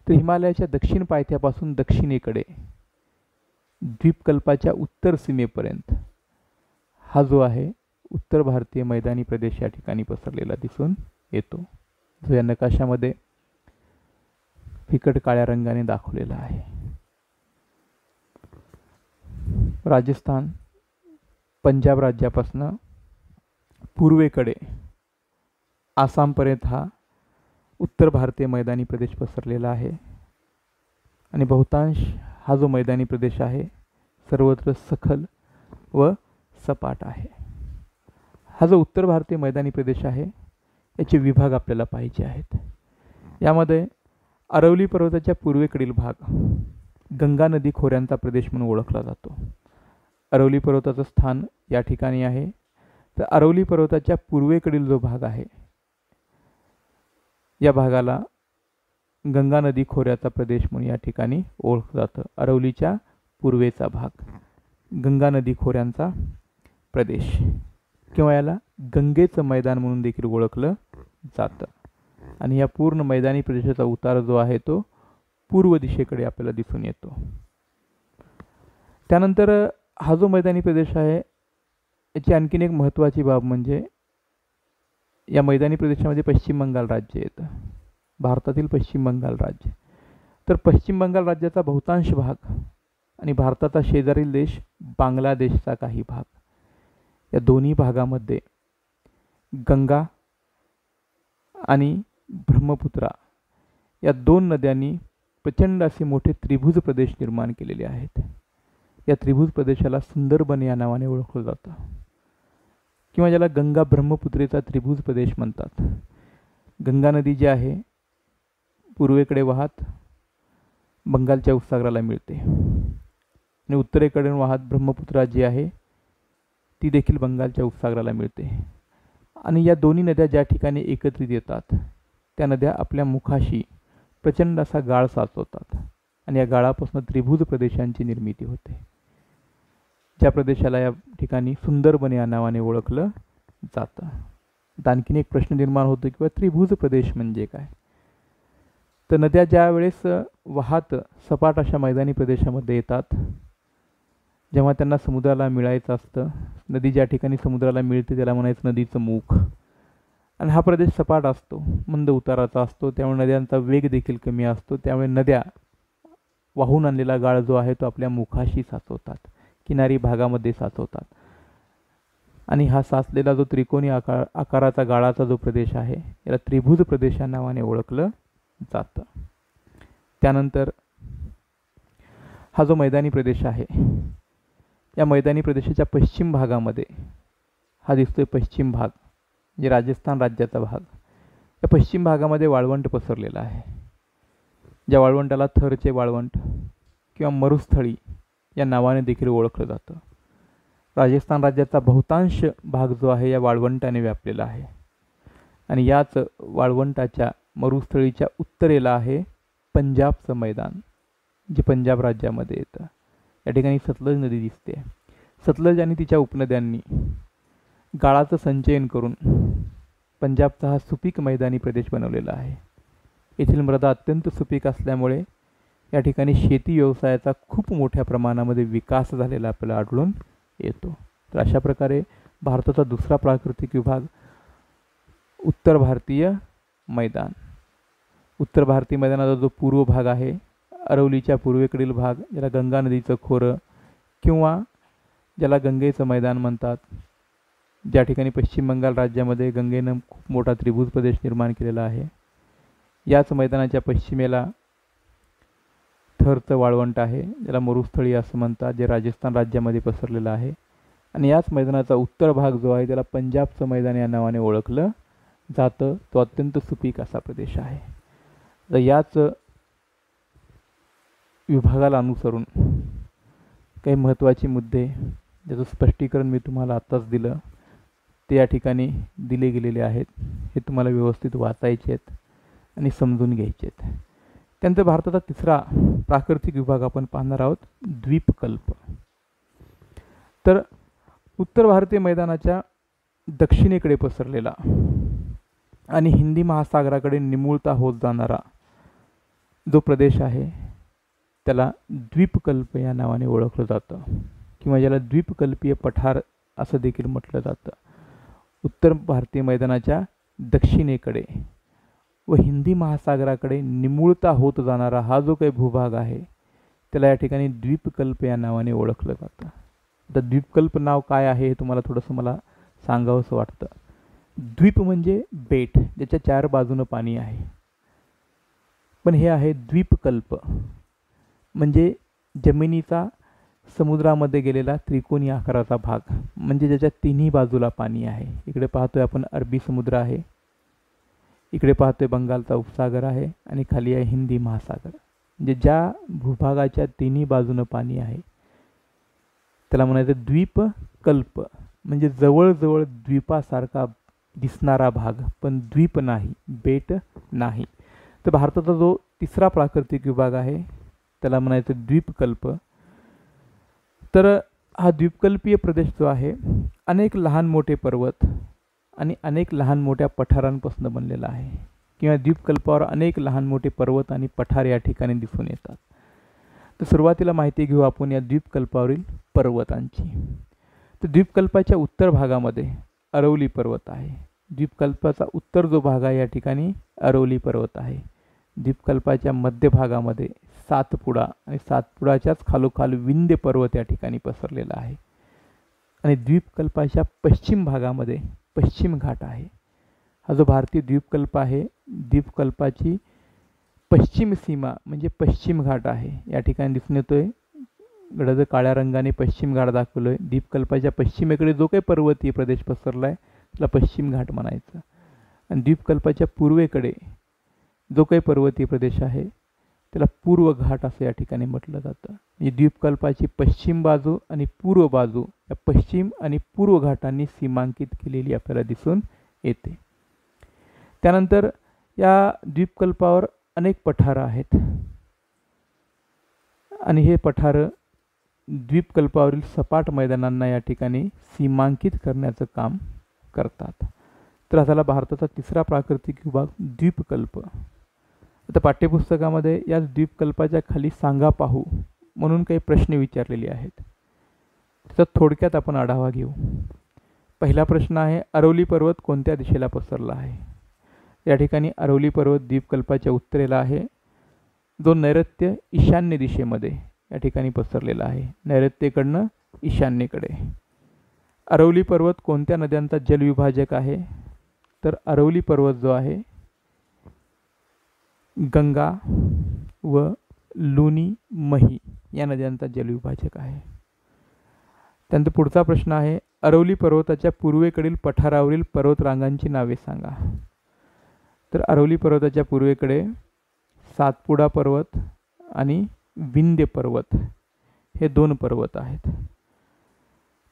तर हिमालयाच्या दक्षिण पायथ्यापासून दक्षिणेकडे द्वीपकल्पाच्या उत्तर सीमेपर्यंत हा जो आहे उत्तर भारतीय मैदानी प्रदेश या ठिकाणी पसरलेला दिसून येतो, जो या नकाशामध्ये फिकट काळ्या रंगाने दाखवलेला आहे. राजस्थान, पंजाब राज्यापासून पूर्वेकडे आसामपर्यंत हा उत्तर भारतीय मैदानी प्रदेश पसरलेला आहे. आणि बहुतांश हा जो मैदानी प्रदेश आहे सर्वत्र सखल व सपाट आहे. हा जो उत्तर भारतीय मैदानी प्रदेश आहे याचे विभाग आपल्याला पाहिजे आहेत. यामध्ये अरवली पर्वताच्या पूर्वेकडील भाग गंगा नदी खोऱ्यांचा प्रदेश म्हणून ओळखला जातो. अरवली पर्वताचं स्थान या ठिकाणी आहे. तर अरवली पर्वताच्या पूर्वेकडील जो भाग आहे या भागाला गंगा नदी खोऱ्याचा प्रदेश म्हणून या ठिकाणी ओळखलं जातं. अरवलीच्या पूर्वेचा भाग गंगा नदी खोऱ्यांचा प्रदेश, किंवा याला गंगेचं मैदान म्हणून देखील ओळखलं जातं. आणि या पूर्ण मैदानी प्रदेशाचा उतार जो आहे तो पूर्व दिशेकडे आपल्याला दिसून येतो. त्यानंतर हा जो मैदानी प्रदेश आहे याची आणखीन एक महत्त्वाची बाब म्हणजे या मैदानी प्रदेशामध्ये पश्चिम बंगाल राज्य येतं, भारतातील पश्चिम बंगाल राज्य. तर पश्चिम बंगाल राज्याचा बहुतांश भाग आणि भारताचा शेजारील देश बांगलादेशचा काही भाग, या दोन्ही भागामध्ये गंगा आणि ब्रह्मपुत्रा या दोन नद्यांनी प्रचंड असे मोठे त्रिभुज प्रदेश निर्माण केलेले आहेत. या त्रिभुज प्रदेशाला सुंदरबन या नावाने ओळखलं जातं, किंवा ज्याला गंगा ब्रह्मपुत्रेचा त्रिभुज प्रदेश म्हणतात. गंगा नदी जी आहे पूर्वेकडे वाहत बंगालच्या उपसागराला मिळते आणि उत्तरेकडून वाहत ब्रह्मपुत्रा जी आहे ती देखील बंगालच्या उपसागराला मिळते. आणि या दोन्ही नद्या ज्या ठिकाणी एकत्रित येतात त्या नद्या आपल्या मुखाशी प्रचंड असा गाळ साचवतात आणि या गाळापासून त्रिभुज प्रदेशांची निर्मिती होते, ज्या प्रदेशाला या ठिकाणी सुंदरबन या नावाने ओळखलं जातं. आणखीन एक प्रश्न निर्माण होतो किंवा त्रिभुज प्रदेश म्हणजे काय. तर नद्या ज्या वेळेस वाहत सपाट अशा मैदानी प्रदेशामध्ये येतात, जेव्हा त्यांना समुद्राला मिळायचं असतं, नदी ज्या ठिकाणी समुद्राला मिळते त्याला म्हणायचं नदीचं मुख. आणि हा प्रदेश सपाट असतो, मंद उताराचा असतो, त्यामुळे नद्यांचा वेग देखील कमी असतो. त्यामुळे नद्या वाहून आणलेला गाळ जो आहे तो आपल्या मुखाशी साचवतात, किनारी भागामध्ये साचवतात. आणि हा साचलेला जो त्रिकोणी आकाराचा गाळाचा जो प्रदेश आहे याला त्रिभुज प्रदेश या नावाने ओळखलं जातं. त्यानंतर हा जो मैदानी प्रदेश आहे, या मैदानी प्रदेशाच्या पश्चिम भागामध्ये हा दिसतोय पश्चिम भाग, म्हणजे राजस्थान राज्याचा भाग. या पश्चिम भागामध्ये वाळवंट पसरलेला आहे, ज्या वाळवंटाला थरचे वाळवंट किंवा मरुस्थळी या नावाने देखील ओळखलं जातं. राजस्थान राज्याचा बहुतांश भाग जो आहे या वाळवंटाने व्यापलेला आहे. आणि याच वाळवंटाच्या मरुस्थळीच्या उत्तरेला आहे पंजाबचं मैदान, जे पंजाब राज्यामध्ये येतं. या ठिकाणी सतलज नदी दिसते. सतलज आणि तिच्या उपनद्यांनी गाळाचं संचयन करून पंजाबचा हा सुपीक मैदानी प्रदेश बनवलेला आहे. येथील मृदा अत्यंत सुपीक असल्यामुळे या ठिकाणी शेती व्यवसायाचा खूप मोठ्या प्रमाणामध्ये विकास झालेला आपल्याला आढळून येतो. तर अशा प्रकारे भारताचा दुसरा प्राकृतिक विभाग उत्तर भारतीय मैदान. उत्तर भारतीय मैदानाचा जो पूर्व भाग आहे, अरवलीच्या पूर्वेकडील भाग, ज्याला गंगा नदीचं खोरं किंवा ज्याला गंगेचं मैदान म्हणतात, ज्या ठिकाणी पश्चिम बंगाल राज्यामध्ये गंगेनं खूप मोठा त्रिभुज प्रदेश निर्माण केलेला आहे. याच मैदानाच्या पश्चिमेला थरचं वाळवंट आहे, ज्याला मरुस्थळी असं म्हणतात, जे राजस्थान राज्यामध्ये पसरलेलं आहे. आणि याच मैदानाचा उत्तर भाग जो आहे त्याला पंजाबचं मैदान या नावाने ओळखलं जातं. तो अत्यंत सुपीक असा प्रदेश आहे. तर याच विभागाला अनुसरून काही महत्त्वाचे मुद्दे, ज्याचं स्पष्टीकरण मी तुम्हाला आत्ताच दिलं, ते या ठिकाणी दिले गेलेले आहेत. हे तुम्हाला व्यवस्थित वाचायचे आहेत आणि समजून घ्यायचे आहेत. त्यानंतर भारताचा तिसरा प्राकृतिक विभाग आपण पाहणार आहोत, द्वीपकल्प. तर उत्तर भारतीय मैदानाच्या दक्षिणेकडे पसरलेला आणि हिंदी महासागराकडे निमुळता होत जाणारा जो प्रदेश आहे त्याला द्वीपकल्प या नावाने ओळखलं जातं, किंवा ज्याला द्वीपकल्पीय पठार असं देखील म्हटलं जातं. उत्तर भारतीय मैदानाच्या दक्षिणेकडे व हिंदी महासागराकडे निमुळता होत जाणारा हा जो काही भूभाग आहे त्याला या ठिकाणी द्वीपकल्प या नावाने ओळखलं जातं. आता द्वीपकल्प नाव काय आहे हे तुम्हाला थोडंसं मला सांगावंसं वाटतं. द्वीप म्हणजे बेट, ज्याच्या चार बाजूनं पाणी आहे. पण हे आहे द्वीपकल्प, म्हणजे जमिनीचा समुद्रामध्ये गेलेला त्रिकोणी आकाराचा भाग, म्हणजे ज्याच्या तिन्ही बाजूला पाणी आहे. इकडे पाहतोय आपण अरबी समुद्र आहे, इकडे पाहतोय बंगालचा उपसागर आहे, आणि खाली आहे हिंदी महासागर. म्हणजे ज्या भूभागाच्या तिन्ही बाजूनं पाणी आहे त्याला म्हणायचं द्वीपकल्प. म्हणजे जवळजवळ द्वीपासारखा दिसणारा भाग, पण द्वीप नाही, बेट नाही. तर भारताचा जो तिसरा प्राकृतिक विभाग आहे त्याला म्हणायचं द्वीपकल्प. तर हा द्वीपकल्पीय प्रदेश जो आहे अनेक लहान मोठे पर्वत आणि अनेक लहान मोठ्या पठारांपासून बनलेला आहे, किंवा द्वीपकल्पावर अनेक लहान मोठे पर्वत आणि पठार या ठिकाणी दिसून येतात. तर सुरुवातीला माहिती घेऊ आपण या द्वीपकल्पावरील पर्वतांची. तर द्वीपकल्पाच्या उत्तर भागामध्ये अरवली पर्वत आहे. द्वीपकल्पाचा उत्तर जो भाग आहे या ठिकाणी अरवली पर्वत आहे. द्वीपकल्पाच्या मध्य भागामध्ये सातपुडा आणि सातपुडाच्याच खालोखाल विंध्य पर्वत या ठिकाणी पसरलेला आहे. आणि द्वीपकल्पाच्या पश्चिम भागामध्ये पश्चिम घाट आहे. हा जो भारतीय द्वीपकल्प आहे, द्वीपकल्पाची पश्चिम सीमा म्हणजे पश्चिम घाट आहे. या ठिकाणी दिसून येतोय गडद काळ्या रंगाने पश्चिम घाट दाखवलोय. द्वीपकल्पाच्या पश्चिमेकडे जो काही पर्वतीय प्रदेश पसरला आहे त्याला पश्चिम घाट म्हणायचं. आणि द्वीपकल्पाच्या पूर्वेकडे जो काही पर्वतीय प्रदेश आहे त्याला पूर्व घाट असं या ठिकाणी म्हटलं जातं. म्हणजे द्वीपकल्पाची पश्चिम बाजू आणि पूर्व बाजू या पश्चिम आणि पूर्व घाटांनी सीमांकित केलेली आपल्याला दिसून येते. त्यानंतर या द्वीपकल्पावर अनेक पठारं आहेत, आणि हे पठारं द्वीपकल्पावरील सपाट मैदानांना या ठिकाणी सीमांकित करण्याचं काम करतात. तर हा झाला भारताचा तिसरा प्राकृतिक विभाग द्वीपकल्प. आता पाठ्यपुस्तकामध्ये या द्वीपकल्पाच्या खाली सांगा पाहू म्हणून काही प्रश्न विचारलेले आहेत. त्याचा थोडक्यात आपण आढावा घेऊ. पहिला प्रश्न आहे, अरवली पर्वत कोणत्या दिशेला पसरला आहे? या ठिकाणी अरवली पर्वत द्वीपकल्पाच्या उत्तरेला आहे, जो नैऋत्य ईशान्य दिशेमध्ये या ठिकाणी पसरलेला आहे, नैऋत्येकडनं ईशान्येकडे. अरवली पर्वत कोणत्या नद्यांचा जलविभाजक आहे? तर अरवली पर्वत जो आहे गंगा व लुनी, मही या नद्यांचा जलविभाजक आहे. त्यानंतर पुढचा प्रश्न आहे, अरवली पर्वताच्या पूर्वेकडील पठारावरील पर्वतरांगांची नावे सांगा. तर अरवली पर्वताच्या पूर्वेकडे सातपुडा पर्वत आणि विंध्य पर्वत हे 2 पर्वत आहेत.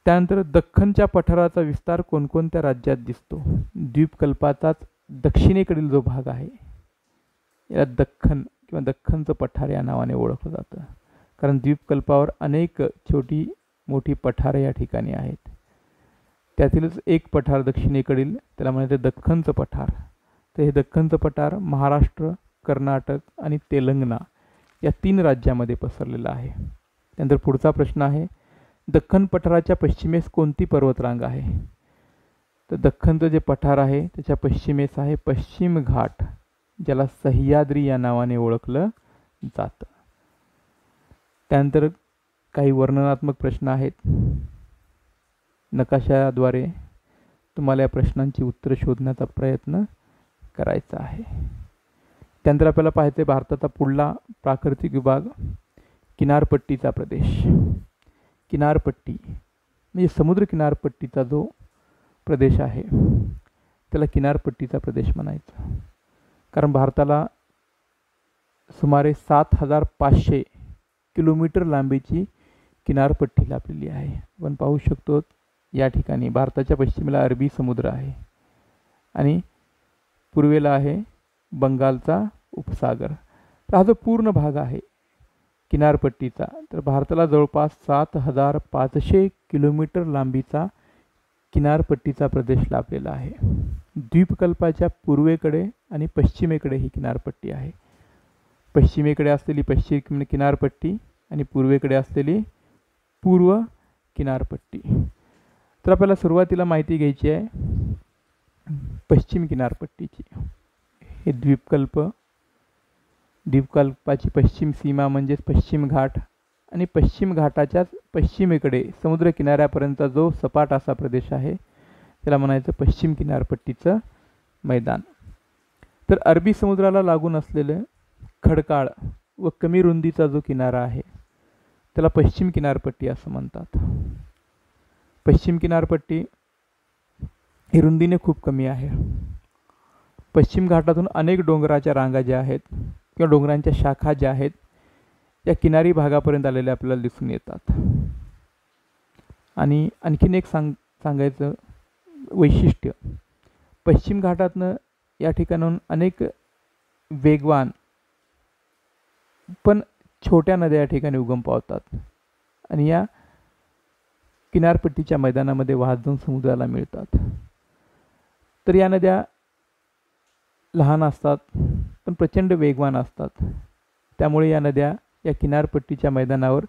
त्यानंतर दख्खनच्या पठाराचा विस्तार कोणकोणत्या राज्यात दिसतो. द्वीपकल्पाचाच दक्षिणेकडील जो भाग आहे याला दख्खन किंवा दख्खनचं पठार या नावाने ओळखलं जातं, कारण द्वीपकल्पावर अनेक छोटी मोठी पठारे या ठिकाणी आहेत. त्यातीलच एक पठार दक्षिणेकडील त्याला म्हणायचं दख्खनचं पठार. तर हे दख्खनचं पठार महाराष्ट्र, कर्नाटक आणि तेलंगणा या 3 राज्यामध्ये पसरलेलं आहे. त्यानंतर पुढचा प्रश्न आहे, दख्खन पठाराच्या पश्चिमेस कोणती पर्वतरांग आहे. तर दख्खनचं जे पठार आहे त्याच्या पश्चिमेस आहे पश्चिम घाट, ज्याला सह्याद्री या नावाने ओळखलं जातं. त्यानंतर काही वर्णनात्मक प्रश्न आहेत. नकाशाद्वारे तुम्हाला या प्रश्नांची उत्तरं शोधण्याचा प्रयत्न करायचा आहे. त्यानंतर आपल्याला पाहायचे भारताचा पुढला प्राकृतिक विभाग किनारपट्टीचा प्रदेश. किनारपट्टी म्हणजे समुद्र किनारपट्टीचा जो प्रदेश आहे त्याला किनारपट्टीचा प्रदेश म्हणायचं, कारण भारताला सुमारे 7500 किलोमीटर लांबीची किनारपट्टी लाभलेली आहे. आपण पाहू शकतो या ठिकाणी भारताच्या पश्चिमेला अरबी समुद्र आहे आणि पूर्वेला आहे बंगालचा उपसागर. तर हा जो पूर्ण भाग आहे किनारपट्टीचा, तर भारताला जवळपास 7500 किलोमीटर लांबीचा किनारपट्टीचा प्रदेश लाभलेला आहे. द्वीपकल्पाच्या पूर्वेकडे आणि पश्चिमेकडे ही किनारपट्टी आहे. पश्चिमेकडे असलेली पश्चिम किनारपट्टी आणि पूर्वेकडे असलेली पूर्व किनारपट्टी. तर आपल्याला सुरुवातीला माहिती घ्यायची आहे पश्चिम किनारपट्टीची. हे द्वीपकल्पाची पश्चिम सीमा म्हणजेच पश्चिम घाट आणि पश्चिम घाटाच्याच पश्चिमेकडे समुद्र किनाऱ्यापर्यंतचा जो सपाट असा प्रदेश आहे त्याला म्हणायचं पश्चिम किनारपट्टीचं मैदान. तर अरबी समुद्राला लागून असलेलं खडकाळ व कमी रुंदीचा जो किनारा आहे त्याला पश्चिम किनारपट्टी असं म्हणतात. पश्चिम किनारपट्टी ही रुंदीने खूप कमी आहे. पश्चिम घाटातून अनेक डोंगराच्या रांगा ज्या आहेत किंवा डोंगरांच्या शाखा ज्या आहेत या किनारी भागापर्यंत आलेल्या आपल्याला दिसून येतात. आणि आणखीन एक सांगायचं वैशिष्ट्य, पश्चिम घाटातनं या ठिकाणाहून अनेक वेगवान पण छोट्या नद्या या ठिकाणी उगम पावतात आणि या किनारपट्टीच्या मैदानामध्ये वाहत जाऊन समुद्राला मिळतात. तर या नद्या लहान असतात पण प्रचंड वेगवान असतात. त्यामुळे या नद्या या किनारपट्टीच्या मैदानावर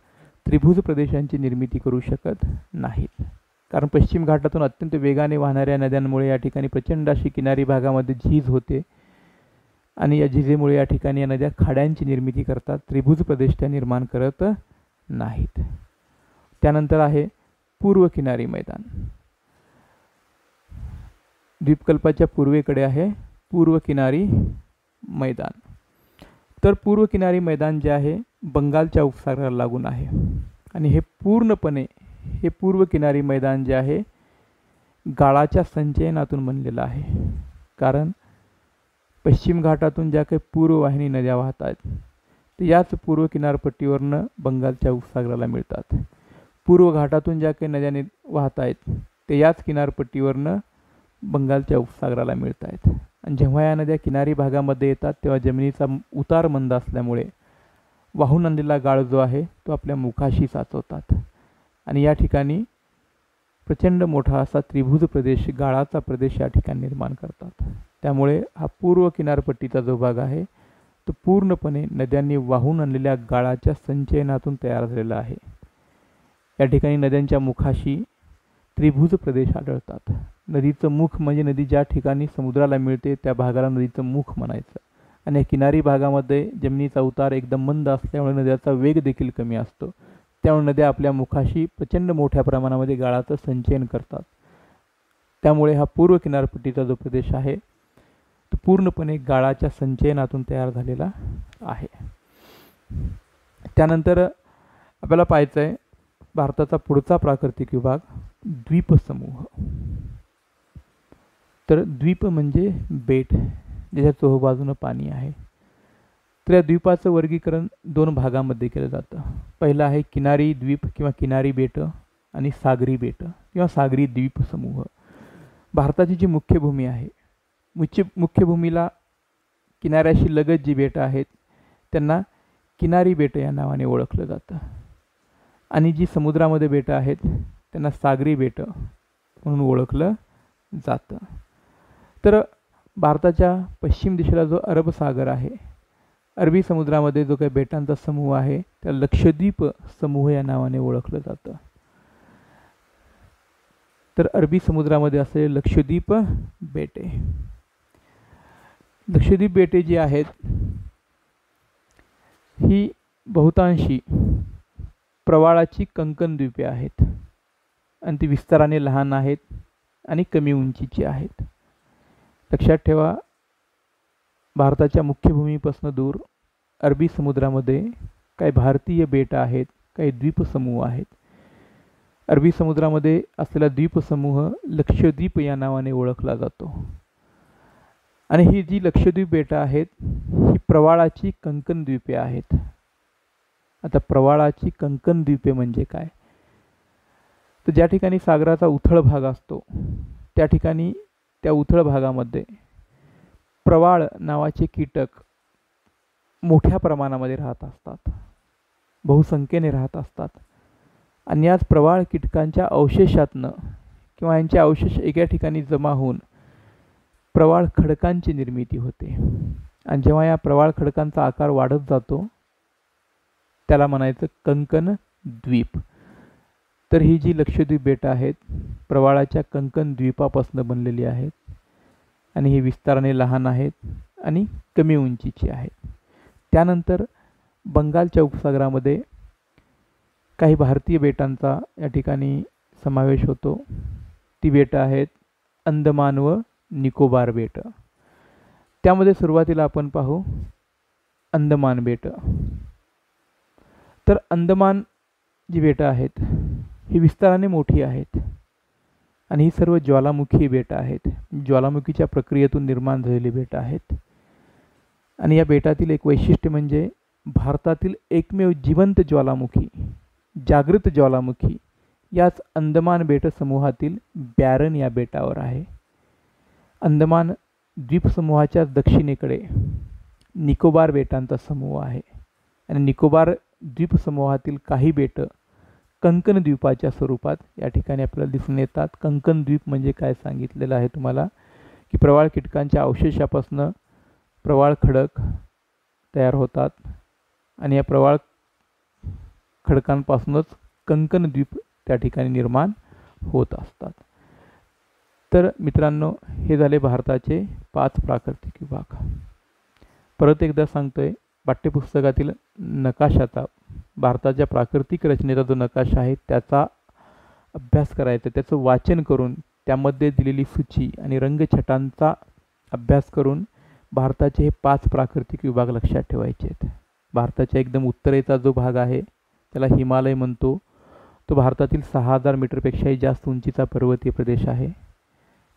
त्रिभुज प्रदेशांची निर्मिती करू शकत नाहीत, कारण पश्चिम घाटातून अत्यंत वेगाने वाहणाऱ्या नद्यांमुळे या ठिकाणी प्रचंड अशी किनारी भागामध्ये झीज होते आणि या झिजेमुळे या ठिकाणी या नद्या खाड्यांची निर्मिती करतात, त्रिभुज प्रदेश त्या निर्माण करत नाहीत. त्यानंतर आहे पूर्व किनारी मैदान. द्वीपकल्पाच्या पूर्वेकडे आहे पूर्व किनारी मैदान. तर पूर्व किनारी मैदान जे आहे बंगालच्या उपसागराला लागून आहे आणि हे पूर्णपणे हे पूर्व किनारी मैदान जे आहे गाळाच्या संचयनातून बनलेलं आहे, कारण पश्चिम घाटातून ज्या काही पूर्व वाहिनी नद्या वाहत आहेत ते याच पूर्व किनारपट्टीवरनं बंगालच्या उपसागराला मिळतात. पूर्व घाटातून ज्या काही नद्या वाहत आहेत ते याच किनारपट्टीवरनं बंगालच्या उपसागराला मिळत आहेत. आणि जेव्हा या नद्या किनारी भागामध्ये येतात तेव्हा जमिनीचा उतार मंद असल्यामुळे वाहून आणलेला गाळ जो आहे तो आपल्या मुखाशी साचवतात आणि या ठिकाणी प्रचंड मोठा असा त्रिभुज प्रदेश, गाळाचा प्रदेश या ठिकाणी निर्माण करतात. त्यामुळे हा पूर्व किनारपट्टीचा जो भाग आहे तो पूर्णपणे नद्यांनी वाहून आणलेल्या गाळाच्या संचयनातून तयार झालेला आहे. या ठिकाणी नद्यांच्या मुखाशी त्रिभुज प्रदेश आढळतात. नदीचं मुख म्हणजे नदी ज्या ठिकाणी समुद्राला मिळते त्या भागाला नदीचं मुख म्हणायचं. आणि किनारी भागामध्ये जमिनीचा उतार एकदम मंद असल्यामुळे नद्याचा वेग देखील कमी असतो. त्यामुळे नद्या आपल्या मुखाशी प्रचंड मोठ्या प्रमाणामध्ये गाळाचं संचयन करतात. त्यामुळे हा पूर्व किनारपट्टीचा जो प्रदेश आहे तो पूर्णपणे गाळाच्या संचयनातून तयार झालेला आहे. त्यानंतर आपल्याला पाहायचं आहे भारताचा पुढचा प्राकृतिक विभाग द्वीपसमूह. तर द्वीप म्हणजे बेट ज्याच्या चोहोबाजूनं पाणी आहे. तर या द्वीपाचं वर्गीकरण 2 भागामध्ये केलं जातं. पहिलं आहे किनारी द्वीप किंवा किनारी बेटं आणि सागरी बेटं किंवा सागरी द्वीपसमूह. भारताची जी मुख्य भूमी आहे, मुख्य भूमीला किनाऱ्याशी लगत जी बेटं आहेत त्यांना किनारी बेटं या नावाने ओळखलं जातं आणि जी समुद्रामध्ये बेटं आहेत त्यांना सागरी बेटं म्हणून ओळखलं जातं. तर भारताच्या पश्चिम दिशेला जो अरब सागर आहे, अरबी समुद्रामध्ये जो काही बेटांचा समूह आहे त्याला लक्षद्वीप समूह या नावाने ओळखलं जातं. तर अरबी समुद्रामध्ये असलेले लक्षद्वीप बेटे, लक्षद्वीप बेटे जी आहेत ही बहुतांशी प्रवाळाची कंकण द्वीपे आहेत आणि ती विस्ताराने लहान आहेत आणि कमी उंचीची आहेत. लक्षात ठेवा, भारताच्या मुख्य भूमीपासून दूर अरबी समुद्रामध्ये काही भारतीय बेटं आहेत, काही द्वीपसमूह आहेत. अरबी समुद्रामध्ये असलेला द्वीपसमूह लक्षद्वीप या नावाने ओळखला जातो आणि ही जी लक्षद्वीप बेटं आहेत ही प्रवाळाची कंकण द्वीपे आहेत. आता प्रवाळाची कंकण द्वीपे म्हणजे काय? तर ज्या ठिकाणी सागराचा उथळ भाग असतो त्या ठिकाणी त्या उथळ भागामध्ये प्रवाळ नावाचे कीटक मोठ्या प्रमाणामध्ये राहत असतात, बहुसंख्येने राहत असतात आणि याच प्रवाळ कीटकांच्या अवशेषातनं किंवा यांचे अवशेष एका ठिकाणी जमा होऊन प्रवाळ खडकांची निर्मिती होते आणि जेव्हा या प्रवाळ खडकांचा आकार वाढत जातो त्याला म्हणायचं कंकण द्वीप. तर ही जी लक्षद्वीप बेटं आहेत प्रवाळाच्या कंकण द्वीपापासून बनलेली आहेत आणि ही विस्ताराने लहान आहेत आणि कमी उंचीची आहेत. त्यानंतर बंगालच्या उपसागरामध्ये काही भारतीय बेटांचा या ठिकाणी समावेश होतो. ती बेटं आहेत अंदमान व निकोबार बेटं. त्यामध्ये सुरुवातीला आपण पाहू अंदमान बेटं. तर अंदमान जी बेटं आहेत ही विस्ताराने मोठी आहेत आणि ही सर्व ज्वालामुखी बेटं आहेत, ज्वालामुखीच्या प्रक्रियेतून निर्माण झालेली बेटं आहेत. आणि या बेटातील एक वैशिष्ट्य म्हणजे भारतातील एकमेव जिवंत ज्वालामुखी, जागृत ज्वालामुखी याच अंदमान बेट समूहातील बॅरन या बेटावर आहे. अंदमान द्वीपसमूहाच्या दक्षिणेकडे निकोबार बेटांचा समूह आहे आणि निकोबार द्वीपसमूहातील काही बेटं कंकण द्वीपाच्या स्वरूपात या ठिकाणी आपल्याला दिसून येतात. कंकण द्वीप म्हणजे काय सांगितलेलं आहे तुम्हाला की प्रवाळ कीटकांच्या अवशेषापासून प्रवाळ खडक तयार होतात आणि या प्रवाळ खडकांपासूनच कंकण द्वीप त्या ठिकाणी निर्माण होत असतात. तर मित्रांनो, हे झाले भारताचे 5 प्राकृतिक विभाग. परत एकदा सांगतोय, पाठ्यपुस्तकातील नकाशाचा, भारताच्या प्राकृतिक रचनेचा जो नकाशा आहे त्याचा अभ्यास करायचा, त्याचं वाचन करून त्यामध्ये दिलेली सूची आणि रंगछटांचा अभ्यास करून भारताचे हे 5 प्राकृतिक विभाग लक्षात ठेवायचे आहेत. भारताच्या एकदम उत्तरेचा जो भाग आहे त्याला हिमालय म्हणतो. तो भारतातील 6000 मीटरपेक्षाही जास्त उंचीचा पर्वतीय प्रदेश आहे.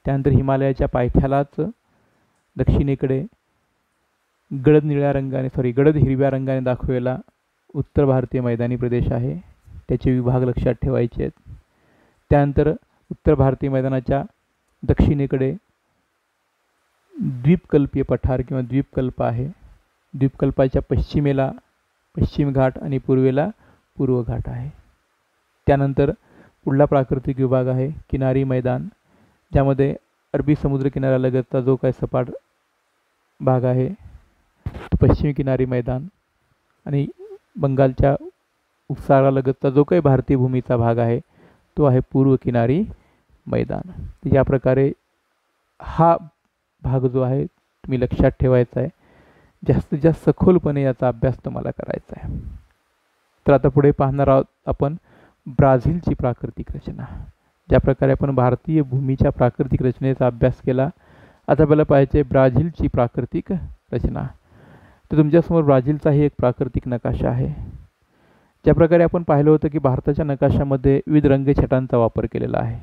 त्यानंतर हिमालयाच्या पायथ्यालाच दक्षिणेकडे गडद हिरव्या रंगाने दाखवलेला उत्तर भारतीय मैदानी प्रदेश आहे. त्याचे विभाग लक्षात ठेवायचे आहेत. त्यानंतर उत्तर भारतीय मैदानाच्या दक्षिणेकडे द्वीपकल्पीय पठार किंवा द्वीपकल्प आहे. द्वीपकल्पाच्या पश्चिमेला पश्चिम घाट आणि पूर्वेला पूर्व घाट आहे. त्यानंतर पुढला प्राकृतिक विभाग आहे किनारी मैदान, ज्यामध्ये अरबी समुद्र किनाऱ्यालगतचा जो काही सपाट भाग आहे तो पश्चिमी किनारी मैदान आणि बंगालच्या उपसागरालगतचा जो काही भारतीय भूमीचा भाग आहे तो आहे पूर्व किनारी मैदान. तर या प्रकारे हा भाग जो आहे तुम्ही लक्षात ठेवायचा आहे. जास्तीत जास्त सखोलपणे याचा अभ्यास तुम्हाला करायचा आहे. तर आता पुढे पाहणार आहोत आपण ब्राझीलची प्राकृतिक रचना. ज्या प्रकारे आपण भारतीय भूमीच्या प्राकृतिक रचनेचा अभ्यास केला, आता आपल्याला पाहायचे ब्राझीलची प्राकृतिक रचना. तर तुमच्यासमोर ब्राझीलचाही एक प्राकृतिक नकाशा आहे. ज्या प्रकारे आपण पाहिलं होतं की भारताच्या नकाशामध्ये विविध रंगछटांचा वापर केलेला आहे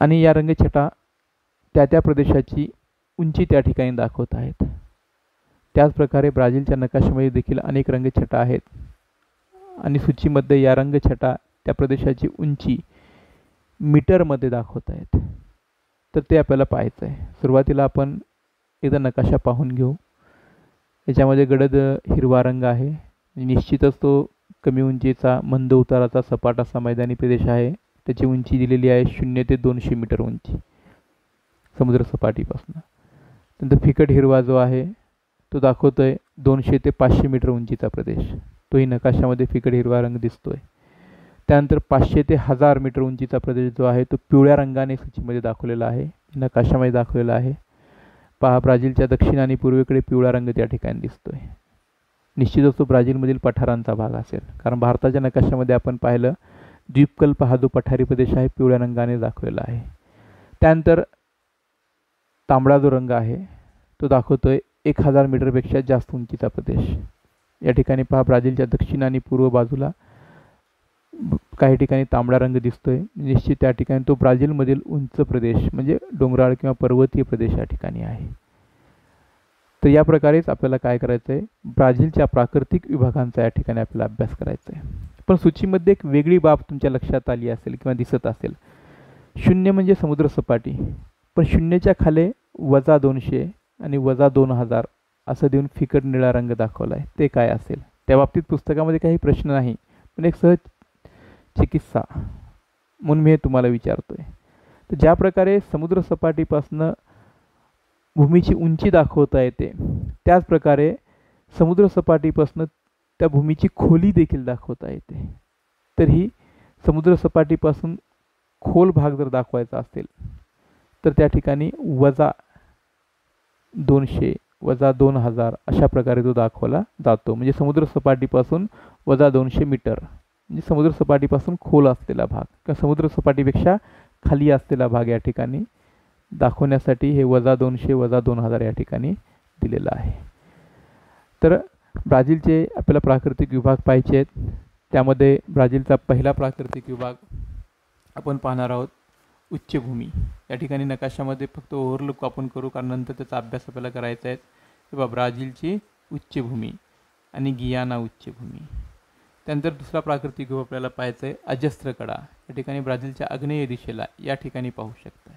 आणि या रंगछटा त्या त्या प्रदेशाची उंची त्या ठिकाणी दाखवत आहेत. त्याचप्रकारे ब्राझीलच्या नकाशामध्ये देखील अनेक रंगछटा आहेत आणि सूचीमध्ये या रंगछटा त्या प्रदेशाची उंची मीटरमध्ये दाखवत आहेत. तर ते आपल्याला पाहायचं आहे. सुरुवातीला आपण एकदा नकाशा पाहून घेऊ. याच्यामध्ये गडद हिरवा रंग आहे. निश्चितच तो कमी उंचीचा मंद उताराचा सपाट असा मैदानी प्रदेश आहे. त्याची उंची दिलेली आहे 0 ते 200 मीटर उंची समुद्रसपाटीपासून. नंतर फिकट हिरवा जो आहे तो दाखवतोय 200 ते 500 मीटर उंचीचा प्रदेश. तोही नकाशामध्ये फिकट हिरवा रंग दिसतोय. त्यानंतर 500 ते 1000 मीटर उंचीचा प्रदेश जो आहे तो पिवळ्या रंगाने सूचीमध्ये दाखवलेला आहे, नकाशामध्ये दाखवलेला आहे. पहा, ब्राझीलच्या दक्षिण आणि पूर्वेकडे पिवळा रंग त्या ठिकाणी दिसतोय. निश्चितच तो ब्राझीलमधील पठारांचा भाग असेल, कारण भारताच्या नकाशामध्ये आपण पाहिलं द्वीपकल्प हा जो पठारी प्रदेश आहे पिवळ्या रंगाने दाखवलेला आहे. त्यानंतर तांबडा जो रंग आहे तो दाखवतोय 1000 मीटरपेक्षा जास्त उंचीचा प्रदेश. या ठिकाणी पहा, ब्राझीलच्या दक्षिण आणि पूर्व बाजूला काही ठिकाणी तांबडा रंग दिसतोय. निश्चित त्या ठिकाणी तो ब्राझीलमधील उंच प्रदेश म्हणजे डोंगराळ किंवा पर्वतीय प्रदेश या ठिकाणी आहे. तर या प्रकारेच आपल्याला काय करायचं आहे, ब्राझीलच्या प्राकृतिक विभागांचा या ठिकाणी आपल्याला अभ्यास करायचा आहे. पण सूचीमध्ये एक वेगळी बाब तुमच्या लक्षात आली असेल किंवा दिसत असेल. 0 म्हणजे समुद्रसपाटी, पण 0च्या खाली -200 आणि -2000 असं देऊन फिकट निळा रंग दाखवला आहे. ते काय असेल? त्या बाबतीत पुस्तकामध्ये काही प्रश्न नाही, पण एक सहज चिकित्सा म्हणून मी हे तुम्हाला विचारतोय. तर ज्या प्रकारे समुद्रसपाटीपासनं भूमीची उंची दाखवता येते, त्याच प्रकारे समुद्रसपाटीपासनं त्या भूमीची खोली देखील दाखवता येते. तर ही समुद्रसपाटीपासून खोल भाग जर दाखवायचा असेल तर त्या ठिकाणी -200 -2000 अशा प्रकारे तो दाखवला जातो. म्हणजे समुद्रसपाटीपासून -200 मीटर म्हणजे समुद्रसपाटीपासून खोल असलेला भाग किंवा समुद्रसपाटीपेक्षा खाली असलेला भाग या ठिकाणी दाखवण्यासाठी हे -200 -2000 या ठिकाणी दिलेलं आहे. तर ब्राझीलचे आपल्याला प्राकृतिक विभाग पाहिजे आहेत. त्यामध्ये ब्राझीलचा पहिला प्राकृतिक विभाग आपण पाहणार आहोत, उच्चभूमी. या ठिकाणी नकाशामध्ये फक्त ओव्हरलुक आपण करू, कारण नंतर त्याचा अभ्यास आपल्याला करायचा आहे. तेव्हा ब्राझीलची उच्चभूमी आणि गियाना उच्चभूमी. त्यानंतर दुसरा प्राकृतिक विभाग आपल्याला पाहायचा आहे, अजस्त्र कडा. या ठिकाणी ब्राझीलच्या आग्नेय दिशेला या ठिकाणी पाहू शकता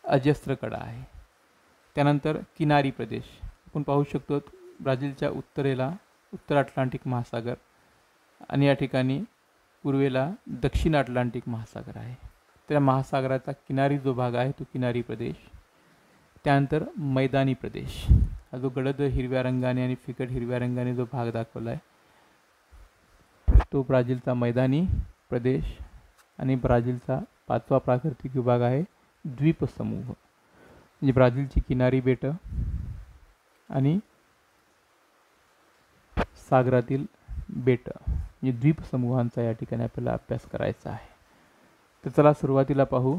अजस्त्र कडा आहे. त्यानंतर किनारी प्रदेश आपण पाहू शकतो. ब्राझीलच्या उत्तरेला उत्तर अटलांटिक महासागर आणि या ठिकाणी पूर्वेला दक्षिण अटलांटिक महासागर आहे. त्या महासागराचा किनारी जो भाग आहे तो किनारी प्रदेश. त्यानंतर मैदानी प्रदेश, हा जो गडद हिरव्या रंगाने आणि फिकट हिरव्या रंगाने जो भाग दाखवला आहे तो ब्राझीलचा मैदानी प्रदेश. आणि ब्राझीलचा पाचवा प्राकृतिक विभाग आहे द्वीपसमूह, म्हणजे ब्राझीलची किनारी बेटं आणि सागरातील बेटं म्हणजे द्वीपसमूहांचा या ठिकाणी आपल्याला अभ्यास करायचा आहे. तर चला सुरुवातीला पाहू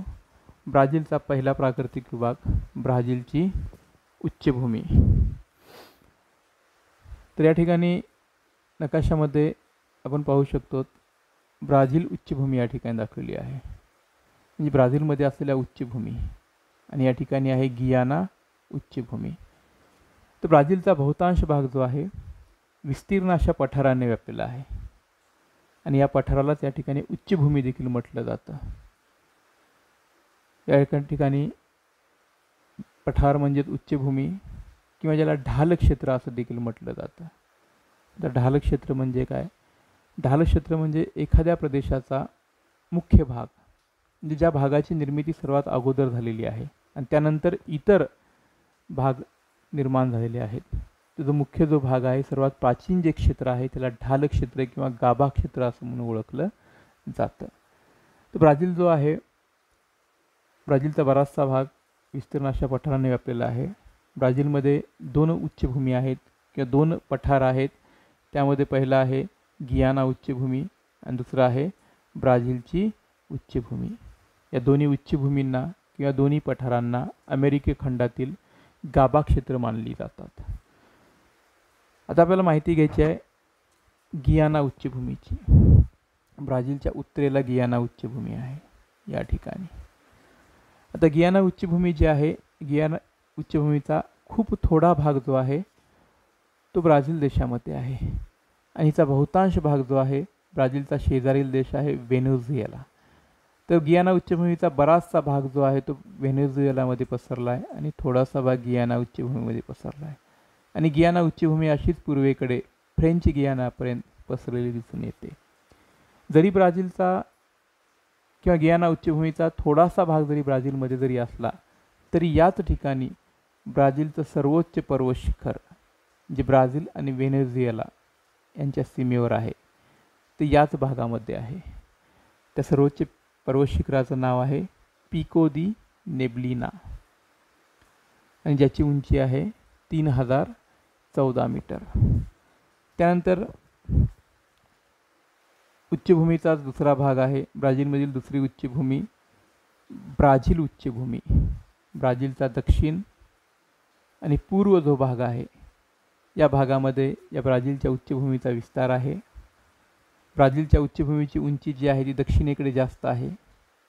ब्राझीलचा पहिला प्राकृतिक विभाग, ब्राझीलची उच्चभूमी. तर या ठिकाणी नकाशामध्ये आपण पाहू शकतो ब्राझील उच्चभूमी या ठिकाणी दाखवली आहे, म्हणजे ब्राझीलमध्ये असलेल्या उच्चभूमी. आणि या ठिकाणी आहे गियाना उच्चभूमी. तर ब्राझीलचा बहुतांश भाग जो आहे विस्तीर्ण अशा पठाराने व्यापलेला आहे आणि या पठारालाच या ठिकाणी उच्चभूमी देखील म्हटलं जातं. या ठिकाणी पठार म्हणजेच उच्चभूमी किंवा ज्याला ढाल क्षेत्र असं देखील म्हटलं जातं. तर ढाल क्षेत्र म्हणजे काय? ढाल क्षेत्र म्हणजे एखाद्या प्रदेशाचा मुख्य भाग, म्हणजे ज्या भागाची निर्मिती सर्वात अगोदर झालेली आहे आणि त्यानंतर इतर भाग निर्माण झालेले आहेत. जो मुख्य जो भाग आहे, सर्वात प्राचीन जे क्षेत्र आहे त्याला ढाल क्षेत्र किंवा गाभा क्षेत्र असं म्हणून ओळखलं जातं. तर ब्राझील जो आहे, ब्राझीलचा बराचसा भाग विस्तीर्ण अशा पठाराने व्यापलेला आहे. ब्राझीलमध्ये 2 उच्चभूमी आहेत किंवा 2 पठार आहेत. त्यामध्ये पहिला आहे गियाना उच्चभूमी आणि दुसरा आहे ब्राझीलची उच्चभूमी. या दोन्ही उच्चभूमींना किंवा दोन्ही पठारांना अमेरिकी खंडातील गाभा क्षेत्र मानली जातात. आता आपल्याला माहिती घ्यायची आहे गियाना उच्चभूमीची. ब्राझीलच्या उत्तरेला गियाना उच्चभूमी आहे या ठिकाणी. आता गियाना उच्चभूमी जी आहे, गियाना उच्चभूमीचा खूप थोडा भाग जो आहे तो ब्राझील देशामध्ये आहे आणि हिचा बहुतांश भाग जो आहे ब्राझीलचा शेजारील देश आहे व्हेनेझुएला. तर गियाना उच्चभूमीचा बराचसा भाग जो आहे तो व्हेनेझुएलामध्ये पसरला आहे आणि थोडासा भाग गियाना उच्चभूमीमध्ये पसरला आहे. आणि गियाना उच्चभूमी अशीच पूर्वेकडे फ्रेंच गियानापर्यंत पसरलेली दिसून येते. जरी ब्राझीलचा किंवा गियाना उच्चभूमीचा थोडासा भाग जरी ब्राझीलमध्ये जरी असला तरी याच ठिकाणी ब्राझीलचं सर्वोच्च पर्वत शिखर जे ब्राझील आणि व्हेनेझुएला यांच्या सीमेवर आहे ते याच भागामध्ये आहे. त्या सर्वोच्च पर्वत शिखराचं नाव आहे पिको दी नेब्लिना आणि ज्याची उंची आहे 3014 मीटर. त्यानंतर उच्चभूमीचा दुसरा भाग आहे ब्राझीलमधील दुसरी उच्चभूमी ब्राझील उच्चभूमी. ब्राझीलचा दक्षिण आणि पूर्व जो भाग आहे या भागामध्ये या ब्राझीलच्या उच्चभूमीचा विस्तार आहे. ब्राझीलच्या उच्चभूमीची उंची जी आहे ती दक्षिणेकडे जास्त आहे.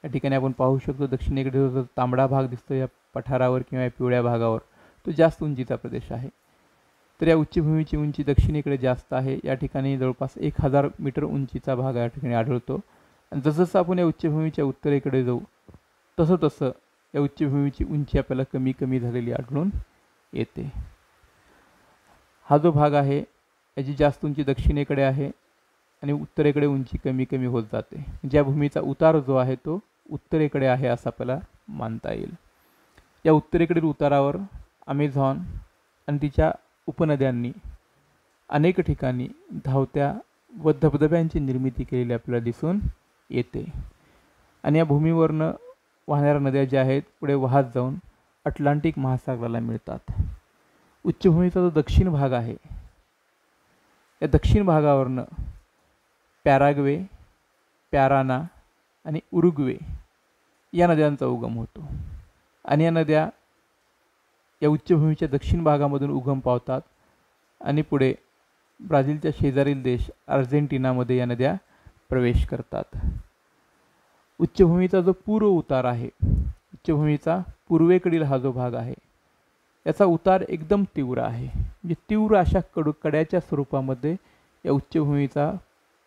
या ठिकाणी आपण पाहू शकतो दक्षिणेकडे जो तांबडा भाग दिसतो या पठारावर किंवा या पिवळ्या भागावर तो जास्त उंचीचा प्रदेश आहे. तर या उच्चभूमीची उंची दक्षिणेकडे जास्त आहे. या ठिकाणी जवळपास 1000 मीटर उंचीचा भाग या ठिकाणी आढळतो. आणि जसं आपण या उच्चभूमीच्या उत्तरेकडे जाऊ तसं तसं या उच्चभूमीची उंची आपल्याला कमी कमी झालेली आढळून येते. हा जो भाग आहे याची जास्त उंची दक्षिणेकडे आहे आणि उत्तरेकडे उंची कमी कमी होत जाते. ज्या भूमीचा उतार जो आहे तो उत्तरेकडे आहे असं आपल्याला मानता येईल. या उत्तरेकडील उतारावर अमेझॉन आणि तिच्या उपनद्यांनी अनेक ठिकाणी धावत्या व धबधब्यांची निर्मिती केलेली आपल्याला दिसून येते. आणि या भूमीवरनं वाहणाऱ्या नद्या ज्या आहेत पुढे वाहत जाऊन अटलांटिक महासागराला मिळतात. उच्चभूमीचा जो दक्षिण भाग आहे या दक्षिण भागावरनं पॅराग्वे, पॅराना आणि उरुग्वे या नद्यांचा उगम होतो. आणि या नद्या या उच्चभूमीच्या दक्षिण भागामधून उगम पावतात आणि पुढे ब्राझीलच्या शेजारील देश अर्जेंटिनामध्ये या नद्या प्रवेश करतात. उच्चभूमीचा जो पूर्व उतार आहे, उच्चभूमीचा पूर्वेकडील हा जो भाग आहे याचा उतार एकदम तीव्र आहे. म्हणजे तीव्र अशा कड्याच्या स्वरूपामध्ये या उच्चभूमीचा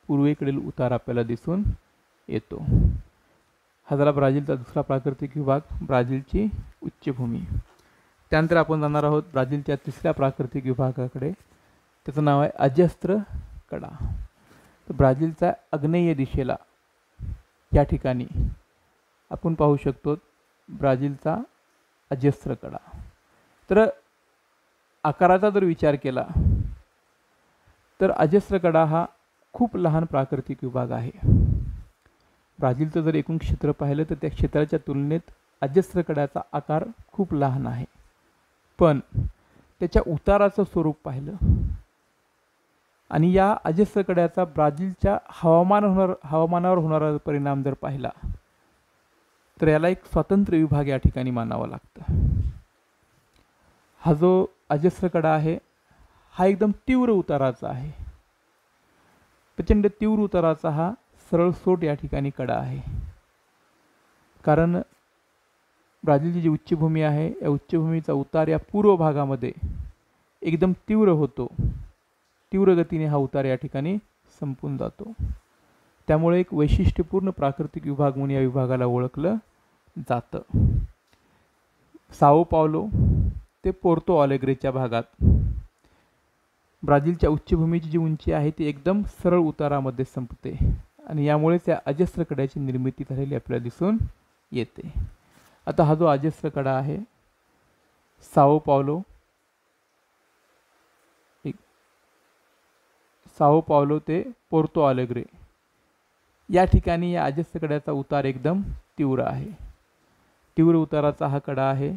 पूर्वेकडील उतार आपल्याला दिसून येतो. हा झाला ब्राझीलचा दुसरा प्राकृतिक विभाग, ब्राझीलची उच्चभूमी. त्यानंतर आपण जाणार आहोत ब्राझीलच्या तिसऱ्या प्राकृतिक विभागाकडे. त्याचं नाव आहे अजस्त्र कडा. तर ब्राझीलच्या आग्नेय दिशेला या ठिकाणी आपण पाहू शकतो ब्राझीलचा अजस्त्र कडा. तर आकाराचा जर विचार केला तर अजस्त्र कडा हा खूप लहान प्राकृतिक विभाग आहे. ब्राझीलचं जर एकूण क्षेत्र पाहिलं तर त्या क्षेत्राच्या तुलनेत अजस्त्र कड्याचा आकार खूप लहान आहे. पण त्याच्या उताराचं स्वरूप पाहिलं आणि या अजस्त्र कड्याचा ब्राझीलच्या हवामानावर होणारा परिणाम जर पाहिला तर याला एक स्वतंत्र विभाग या ठिकाणी मानावा लागतं. हा जो अजस्त्र कडा आहे हा एकदम तीव्र उताराचा आहे. प्रचंड तीव्र उताराचा हा सरळसोट या ठिकाणी कडा आहे. कारण ब्राझीलची जी उच्चभूमी आहे या उच्चभूमीचा उतार या पूर्व भागामध्ये एकदम तीव्र होतो. तीव्र गतीने हा उतार या ठिकाणी संपून जातो. त्यामुळे एक वैशिष्ट्यपूर्ण प्राकृतिक विभाग म्हणून या विभागाला ओळखलं जातं. साओ पावलो ते पोर्तो अलेग्रेच्या भागात ब्राझीलच्या उच्चभूमीची जी उंची आहे ती एकदम सरळ उतारामध्ये संपते आणि यामुळेच या अजस्त्र कड्याची निर्मिती झालेली आपल्याला दिसून येते. आता हा जो अजस्त्र कडा आहे साओ पावलो ते पोर्तो अलेग्रे या ठिकाणी या अजस्त्र कड्याचा उतार एकदम तीव्र आहे. तीव्र उताराचा हा कडा आहे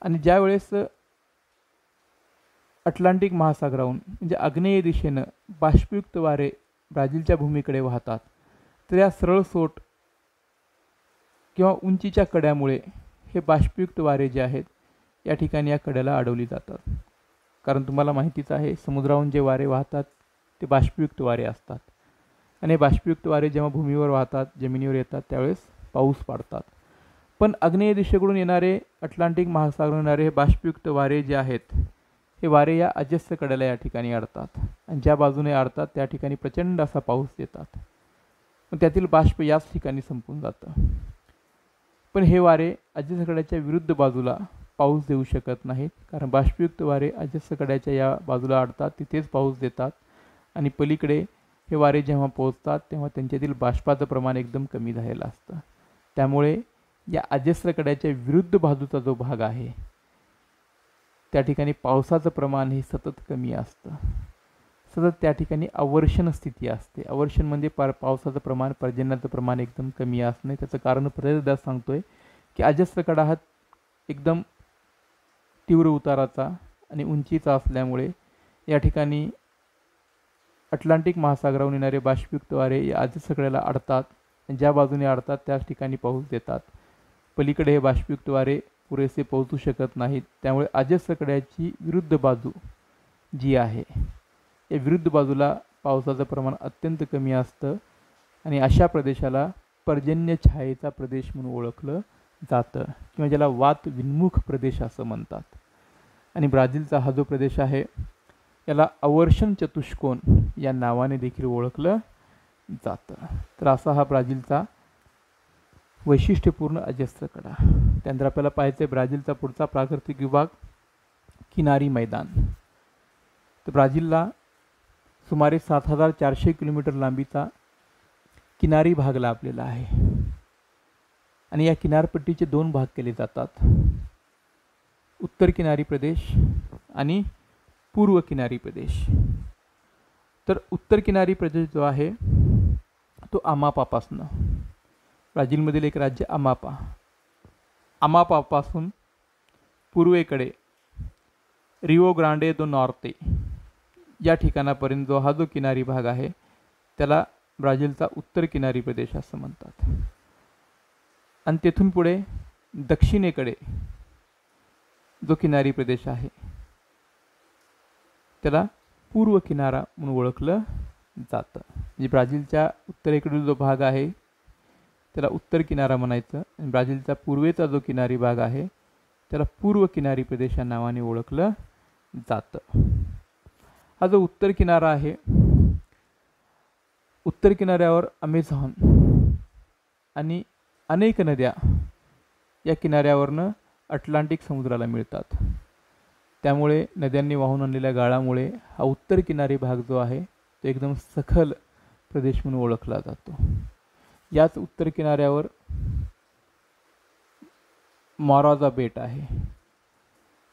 आणि ज्या वेळेस अटलांटिक महासागराहून म्हणजे आग्नेय दिशेनं बाष्पयुक्त वारे ब्राझीलच्या भूमीकडे वाहतात तर या सरळसोट किंवा उंचीच्या कड्यामुळे हे बाष्पयुक्त वारे जे आहेत या ठिकाणी या कड्याला अडवली जातात. कारण तुम्हाला माहितीच आहे समुद्राहून जे वारे वाहतात ते बाष्पयुक्त वारे असतात. आणि हे बाष्पयुक्त वारे जेव्हा भूमीवर वाहतात, जमिनीवर येतात, त्यावेळेस पाऊस पाडतात. पण आग्नेय दिशेकडून येणारे, अटलांटिक महासागरातून येणारे हे बाष्पयुक्त वारे जे आहेत, हे वारे या अजस्त्र कड्याला या ठिकाणी अडतात आणि ज्या बाजूने अडतात त्या ठिकाणी प्रचंड असा पाऊस देतात. पण त्यातील बाष्प याच ठिकाणी संपून जातं. पण हे वारे अजस्त्र कड्याच्या विरुद्ध बाजूला पाऊस देऊ शकत नाहीत, कारण बाष्पयुक्त वारे अजस्त्र कड्याच्या या बाजूला अडतात, तिथेच पाऊस देतात. आणि पलीकडे हे वारे जेव्हा पोहोचतात तेव्हा त्यांच्यातील बाष्पाचं प्रमाण एकदम कमी झालेलं असतं. त्यामुळे या अजस्त्र कड्याच्या विरुद्ध बाजूचा जो भाग आहे त्या ठिकाणी पावसाचं प्रमाण हे सतत कमी असतं. सतत त्या ठिकाणी अवर्षण स्थिती असते. अवर्षण म्हणजे पावसाचं प्रमाण, पर्जन्याचं प्रमाण एकदम कमी असणे. त्याचं कारण प्रत्येकदा सांगतोय की अजस्त्र कडा हा एकदम तीव्र उताराचा आणि उंचीचा असल्यामुळे या ठिकाणी अटलांटिक महासागरावरून येणारे बाष्पयुक्त वारे या अजस्त्र कड्याला अडतात. ज्या बाजूने अडतात त्याच ठिकाणी पाऊस देतात. पलीकडे हे बाष्पयुक्त वारे पुरेसे पोहोचू शकत नाहीत. त्यामुळे अजस्त्र कड्याची विरुद्ध बाजू जी आहे, या विरुद्ध बाजूला पावसाचं प्रमाण अत्यंत कमी असतं आणि अशा प्रदेशाला पर्जन्य छायेचा प्रदेश म्हणून ओळखलं जातं किंवा ज्याला वात विन्मुख प्रदेश असं म्हणतात. आणि ब्राझीलचा हा जो प्रदेश आहे याला अवर्षण चतुष्कोन या नावाने देखील ओळखलं जातं. तर असा हा ब्राझीलचा वैशिष्ट्यपूर्ण अजस्त्र कडा. त्यानंतर आपल्याला पाहायचं आहे ब्राझीलचा पुढचा प्राकृतिक विभाग, किनारी मैदान. तर ब्राझीलला सुमारे 7400 किलोमीटर लांबीचा किनारी भाग लाभलेला आहे आणि या किनारपट्टीचे 2 भाग केले जातात, उत्तर किनारी प्रदेश आणि पूर्व किनारी प्रदेश. तर उत्तर किनारी प्रदेश जो आहे तो अमापापासून, ब्राझीलमधील एक राज्य अमापापासून पूर्वेकडे रिओ ग्रांडे दो नॉर्ते या ठिकाणापर्यंत जो हा जो किनारी भाग आहे त्याला ब्राझीलचा उत्तर किनारी प्रदेश असं म्हणतात. आणि तेथून पुढे दक्षिणेकडे जो किनारी प्रदेश आहे त्याला पूर्व किनारा म्हणून ओळखलं जातं. म्हणजे ब्राझीलच्या उत्तरेकडील जो भाग आहे त्याला उत्तर किनारा म्हणायचं आणि ब्राझीलचा पूर्वेचा जो किनारी भाग आहे त्याला पूर्व किनारी प्रदेश या नावाने ओळखलं जातं. हा जो उत्तर किनारा आहे, उत्तर किनाऱ्यावर अमेझॉन आणि अनेक नद्या या किनाऱ्यावरनं अटलांटिक समुद्राला मिळतात. त्यामुळे नद्यांनी वाहून आणलेल्या गाळामुळे हा उत्तर किनारी भाग जो आहे तो एकदम सखल प्रदेश म्हणून ओळखला जातो. याच उत्तर किनाऱ्यावर मॉराजा बेट आहे,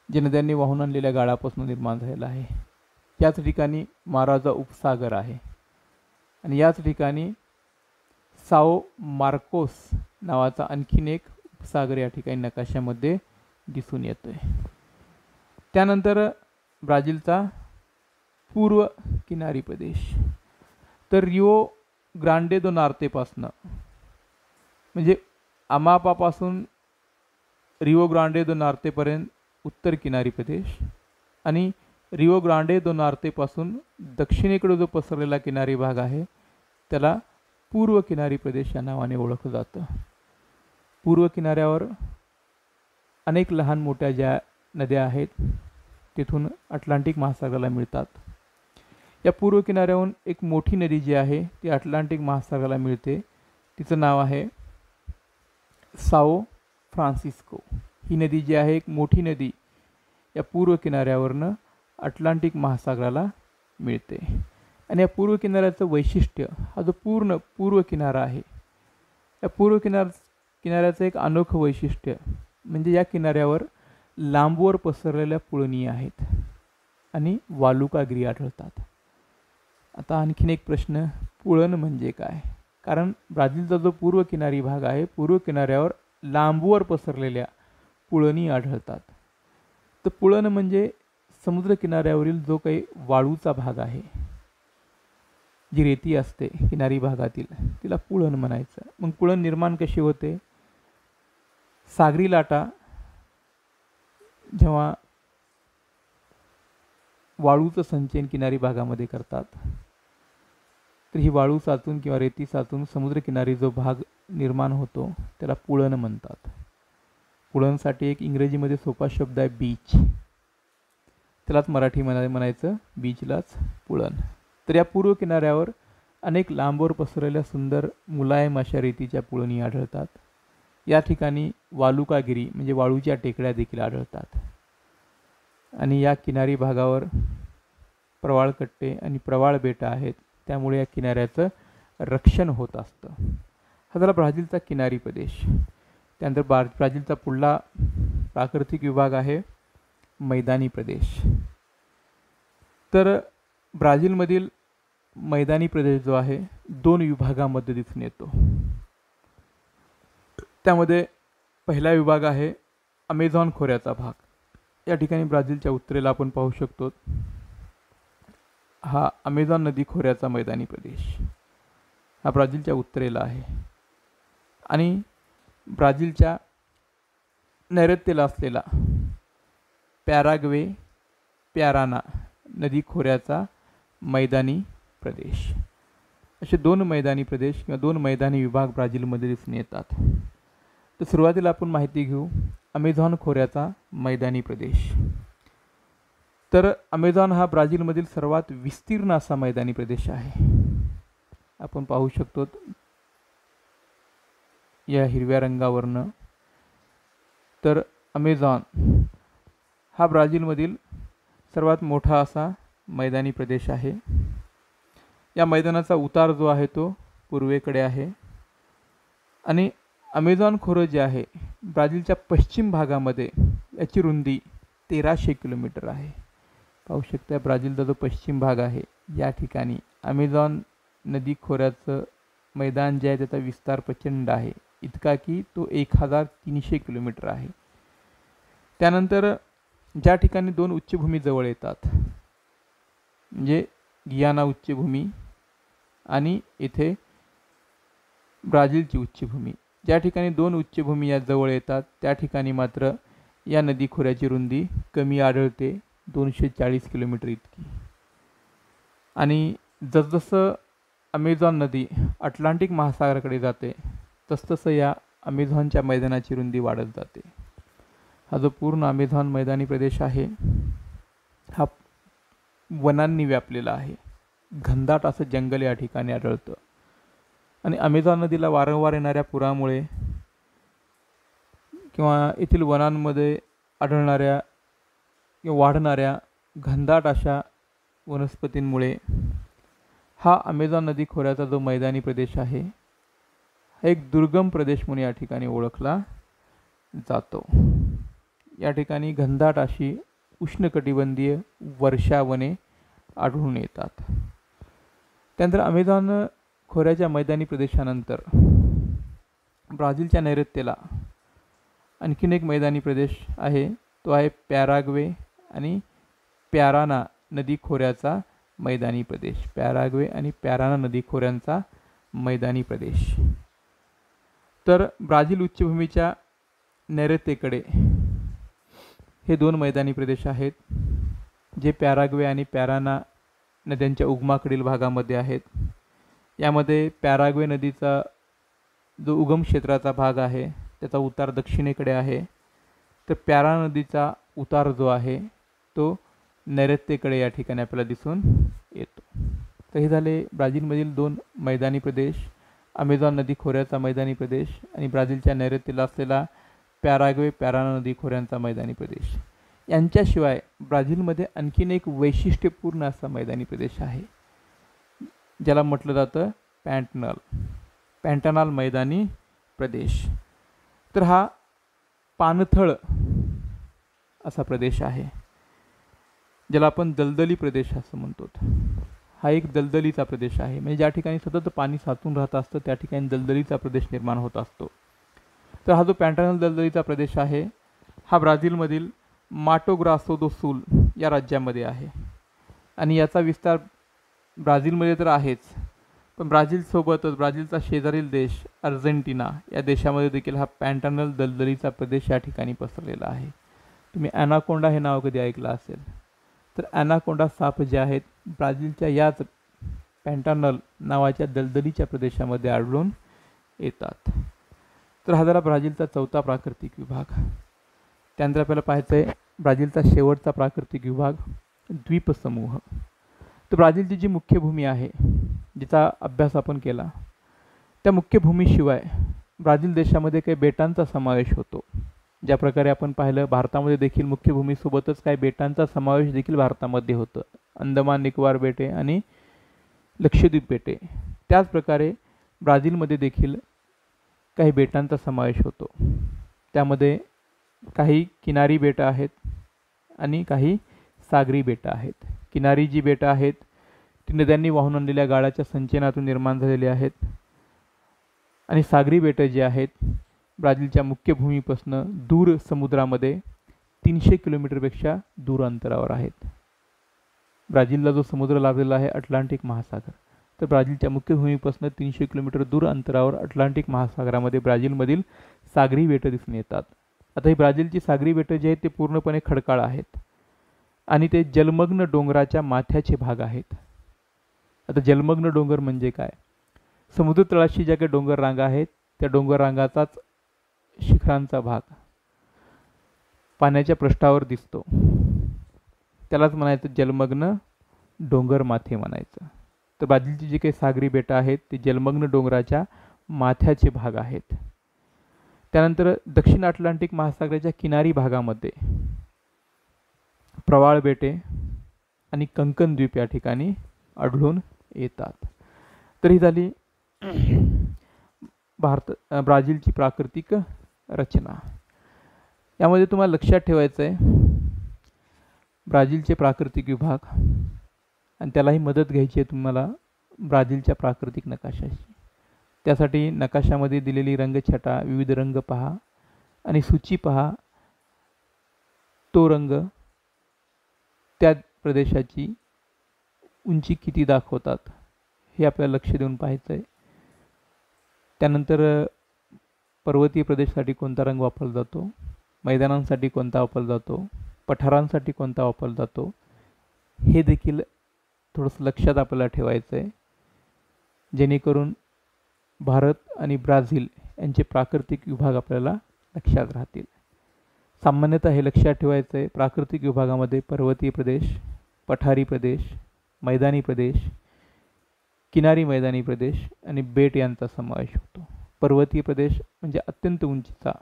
जे नद्यांनी वाहून आणलेल्या गाळापासून निर्माण झालेला आहे. याच ठिकाणी माराजा उपसागर आहे आणि याच ठिकाणी साओ मार्कोस नावाचा आणखीन एक उपसागर या ठिकाणी नकाशामध्ये दिसून येतोय. त्यानंतर ब्राझीलचा पूर्व किनारी प्रदेश, तर रिओ ग्रांडे दो नॉर्तेपासनं म्हणजे अमापापासून रिओ ग्रांडे दो नॉर्तेपर्यंत उत्तर किनारी प्रदेश आणि रिओ ग्रांडे दो नॉर्तेपासून दक्षिणेकडे जो पसरलेला किनारी भाग आहे त्याला पूर्व किनारी प्रदेश या नावाने ओळखलं जातं. पूर्व किनाऱ्यावर अनेक लहान मोठ्या ज्या नद्या आहेत तिथून अटलांटिक महासागराला मिळतात. या पूर्व किनाऱ्याहून एक मोठी नदी जी आहे ती अटलांटिक महासागराला मिळते. तिचं नाव आहे साओ फ्रान्सिस्को. ही नदी जी आहे एक मोठी नदी या पूर्व किनाऱ्यावरनं अटलांटिक महासागराला मिळते. आणि या पूर्व किनाऱ्याचं वैशिष्ट्य, हा जो पूर्ण पूर्व किनारा आहे या पूर्व किनाऱ्याचं एक अनोखं वैशिष्ट्य म्हणजे या किनाऱ्यावर लांबवर पसरलेल्या पुळणी आहेत आणि वालुकागिरी आढळतात. आता आणखीन एक प्रश्न, पुळण म्हणजे काय? कारण ब्राझीलचा जो पूर्व किनारी भाग आहे, पूर्व किनाऱ्यावर लांबवर पसरलेल्या पुळणी आढळतात. तर पुळण म्हणजे समुद्र किनाऱ्यावरील जो काही वाळूचा भाग आहे, जी रेती असते किनारी भागातील, तिला पुळण म्हणायचं. मग पुळण निर्माण कशी होते? सागरी लाटा जेव्हा वाळूचं संचयन किनारी भागामध्ये करतात तर ही वाळू साचून किंवा रेती साचून समुद्रकिनारी जो भाग निर्माण होतो त्याला पुळण म्हणतात. पुळणसाठी एक इंग्रजीमध्ये सोपा शब्द आहे बीच, त्यालाच मराठी म्हणायचं बीचलाच पुळण. तर या पूर्व किनाऱ्यावर अनेक लांबवर पसरलेल्या सुंदर मुलायम अशा रेतीच्या पुळणी आढळतात. या ठिकाणी वालुकागिरी म्हणजे वाळूच्या टेकड्या देखील आढळतात. आणि या किनारी भागावर प्रवाळ कट्टे आणि प्रवाळ बेटं आहेत, त्यामुळे या किनाऱ्याचं रक्षण होत असतं. हा झाला ब्राझीलचा किनारी प्रदेश. त्यानंतर ब्राझीलचा पुढला प्राकृतिक विभाग आहे मैदानी प्रदेश. तर ब्राझीलमधील मैदानी प्रदेश जो आहे 2 विभागामध्ये दिसून येतो. त्यामध्ये पहिला विभाग आहे अमेझॉन खोऱ्याचा भाग. या ठिकाणी ब्राझीलच्या उत्तरेला आपण पाहू शकतो हा अमेझॉन नदी खोऱ्याचा मैदानी प्रदेश हा ब्राझीलच्या उत्तरेला आहे. आणि ब्राझीलच्या नैऋत्येला असलेला पॅराग्वे प्याराना नदी खोऱ्याचा मैदानी प्रदेश, असे 2 मैदानी प्रदेश किंवा 2 मैदानी विभाग ब्राझीलमध्ये दिसून येतात. तर सुरुवातीला आपण माहिती घेऊ अमेझॉन खोऱ्याचा मैदानी प्रदेश. तर अमेझॉन हा ब्राझीलमधील सर्वात विस्तीर्ण असा मैदानी प्रदेश आहे. आपण पाहू शकतो या हिरव्या रंगावरनं. तर अमेझॉन हा ब्राझीलमधील सर्वात मोठा असा मैदानी प्रदेश आहे. या मैदानाचा उतार जो आहे तो पूर्वेकडे आहे. आणि अमेझॉन खोरं जे आहे ब्राझीलच्या पश्चिम भागामध्ये याची रुंदी 1300 किलोमीटर आहे. पाहू शकता ब्राझीलचा जो पश्चिम भाग आहे या ठिकाणी अमेझॉन नदी खोऱ्याचं मैदान जे आहे त्याचा विस्तार प्रचंड आहे, इतका की तो 1300 किलोमीटर आहे. त्यानंतर ज्या ठिकाणी 2 उच्चभूमी जवळ येतात म्हणजे गियाना उच्चभूमी आणि इथे ब्राझीलची उच्चभूमी, ज्या ठिकाणी 2 उच्चभूमी या जवळ येतात त्या ठिकाणी मात्र या नदी खोऱ्याची रुंदी कमी आढळते, 240 किलोमीटर इतकी. आणि जसजसं अमेझॉन नदी अटलांटिक महासागराकडे जाते तसतसं या अमेझॉनच्या मैदानाची रुंदी वाढत जाते. हा जो पूर्ण अमेझॉन मैदानी प्रदेश आहे हा वनांनी व्यापलेला आहे. घनदाट असं जंगल या ठिकाणी आढळतं. आणि अमेझॉन नदीला वारंवार येणाऱ्या पुरामुळे किंवा येथील वनांमध्ये आढळणाऱ्या किंवा वाढणाऱ्या घनदाट अशा वनस्पतींमुळे हा अमेझॉन नदी खोऱ्याचा जो मैदानी प्रदेश आहे हा एक दुर्गम प्रदेश म्हणून या ठिकाणी ओळखला जातो. या ठिकाणी घनदाट अशी उष्णकटिबंधीय वर्षावने आढळून येतात. त्यानंतर अमेझॉन खोऱ्याच्या मैदानी प्रदेशानंतर ब्राझीलच्या नैऋत्येला आणखीन एक मैदानी प्रदेश आहे, तो आहे पॅराग्वे आणि प्याराना नदी खोऱ्याचा मैदानी प्रदेश. पॅराग्वे आणि प्याराना नदी खोऱ्यांचा मैदानी प्रदेश. तर ब्राझील उच्चभूमीच्या नैऋत्येकडे हे 2 मैदानी प्रदेश आहेत जे पॅराग्वे आणि प्याराना नद्यांच्या उगमाकडील भागामध्ये आहेत. यामध्ये पॅराग्वे नदीचा जो उगम क्षेत्राचा भाग आहे त्याचा उतार दक्षिणेकडे आहे, तर प्याराना नदीचा उतार जो आहे तो नैऋत्येकडे या ठिकाणी आपल्याला दिसून येतो. तर हे झाले ब्राझीलमधील 2 मैदानी प्रदेश, अमेझॉन नदी खोऱ्याचा मैदानी प्रदेश आणि ब्राझीलच्या नैऋत्येला असलेला पॅराग्वे प्याराना नदी खोऱ्यांचा मैदानी प्रदेश. यांच्याशिवाय ब्राझीलमध्ये आणखीन एक वैशिष्ट्यपूर्ण असा मैदानी प्रदेश आहे ज्याला म्हटलं जातं पॅन्टानाल मैदानी प्रदेश. तर हा पाणथळ असा प्रदेश आहे ज्याला आपण दलदली प्रदेश असं म्हणतो. हा एक दलदलीचा प्रदेश आहे, म्हणजे ज्या ठिकाणी सतत पाणी साचून राहत असतं त्या ठिकाणी दलदलीचा प्रदेश निर्माण होत असतो. तर हा जो पॅन्टानल दलदलीचा प्रदेश आहे हा ब्राझीलमधील माटो ग्रासो दो सूल या राज्यामध्ये आहे. आणि याचा विस्तार ब्राझीलमध्ये तर आहेच, पण ब्राझीलसोबतच ब्राझीलचा शेजारील देश अर्जेंटिना या देशामध्ये देखील हा पॅन्टानल दलदलीचा प्रदेश या ठिकाणी पसरलेला आहे. तुम्ही ॲनाकोंडा हे नाव कधी ऐकलं असेल, तर ॲनाकोंडा साप जे आहेत ब्राझीलच्या याच पॅन्टानल नावाच्या दलदलीच्या प्रदेशामध्ये आढळून येतात. तर हा झाला ब्राझीलचा चौथा प्राकृतिक विभाग. त्यानंतर आपल्याला पाहायचं आहे ब्राझीलचा शेवटचा प्राकृतिक विभाग द्वीपसमूह. तर ब्राझीलची जी मुख्य भूमी आहे जिचा अभ्यास आपण केला, त्या मुख्य भूमीशिवाय ब्राझील देशामध्ये काही बेटांचा समावेश होतो. ज्या प्रकारे आपण पाहिलं भारतामध्ये देखील मुख्य भूमीसोबतच काही बेटांचा समावेश देखील भारतामध्ये होतं, अंदमान निकोबार बेटे आणि लक्षद्वीप बेटे. त्याच प्रकारे ब्राझीलमध्ये देखील काही बेटांचा समावेश होतो. त्यामध्ये काही किनारी बेटं आहेत आणि काही सागरी बेटं आहेत. किनारी जी बेटं आहेत ती नद्यांनी वाहून आणलेल्या गाळाच्या संचयनातून निर्माण झालेली आहेत आणि सागरी बेटं जी आहेत ब्राझीलच्या मुख्य भूमीपासून दूर समुद्रामध्ये 300 किलोमीटरपेक्षा दूर अंतरावर आहेत. ब्राझीलला जो समुद्र लाभलेला आहे अटलांटिक महासागर, तर ब्राझीलच्या मुख्य भूमीपासून 300 किलोमीटर दूर अंतरावर अटलांटिक महासागरामध्ये ब्राझीलमधील सागरी बेटं दिसून येतात. आता ही ब्राझीलची सागरी बेटं जी आहेत ते पूर्णपणे खडकाळ आहेत आणि ते जलमग्न डोंगराच्या माथ्याचे भाग आहेत. आता जलमग्न डोंगर म्हणजे काय? समुद्र तळाशी ज्या काही डोंगर रांगा आहेत त्या डोंगर रांगाचाच शिखरांचा भाग पाण्याच्या पृष्ठावर दिसतो, त्यालाच म्हणायचं जलमग्न डोंगर माथे म्हणायचं. तर ब्राझीलची जी काही सागरी बेटं आहेत ती जलमग्न डोंगराच्या माथ्याचे भाग आहेत. त्यानंतर दक्षिण अटलांटिक महासागराच्या किनारी भागामध्ये प्रवाळ बेटे आणि कंकन द्वीप या ठिकाणी आढळून येतात. तर ही झाली ब्राझीलची प्राकृतिक रचना. यामध्ये तुम्हाला लक्षात ठेवायचं आहे ब्राझीलचे प्राकृतिक विभाग आणि त्यालाही मदत घ्यायची आहे तुम्हाला ब्राझीलच्या प्राकृतिक नकाशाशी. त्यासाठी नकाशामध्ये दिलेली रंगछटा, विविध रंग पहा आणि सूची पहा. तो रंग त्या प्रदेशाची उंची किती दाखवतात हे आपल्याला लक्ष देऊन पाहायचं आहे. त्यानंतर पर्वतीय प्रदेशासाठी कोणता रंग वापरला जातो, मैदानांसाठी कोणता वापरला जातो, पठारांसाठी कोणता वापरला जातो, हे देखील थोडंसं लक्षात आपल्याला ठेवायचं आहे, जेणेकरून भारत आणि ब्राझील यांचे प्राकृतिक विभाग आपल्याला लक्षात राहतील. सामान्यतः हे लक्षात ठेवायचं आहे प्राकृतिक विभागामध्ये पर्वतीय प्रदेश, पठारी प्रदेश, मैदानी प्रदेश, किनारी मैदानी प्रदेश आणि बेट यांचा समावेश होतो. पर्वतीय प्रदेश म्हणजे अत्यंत उंचीचा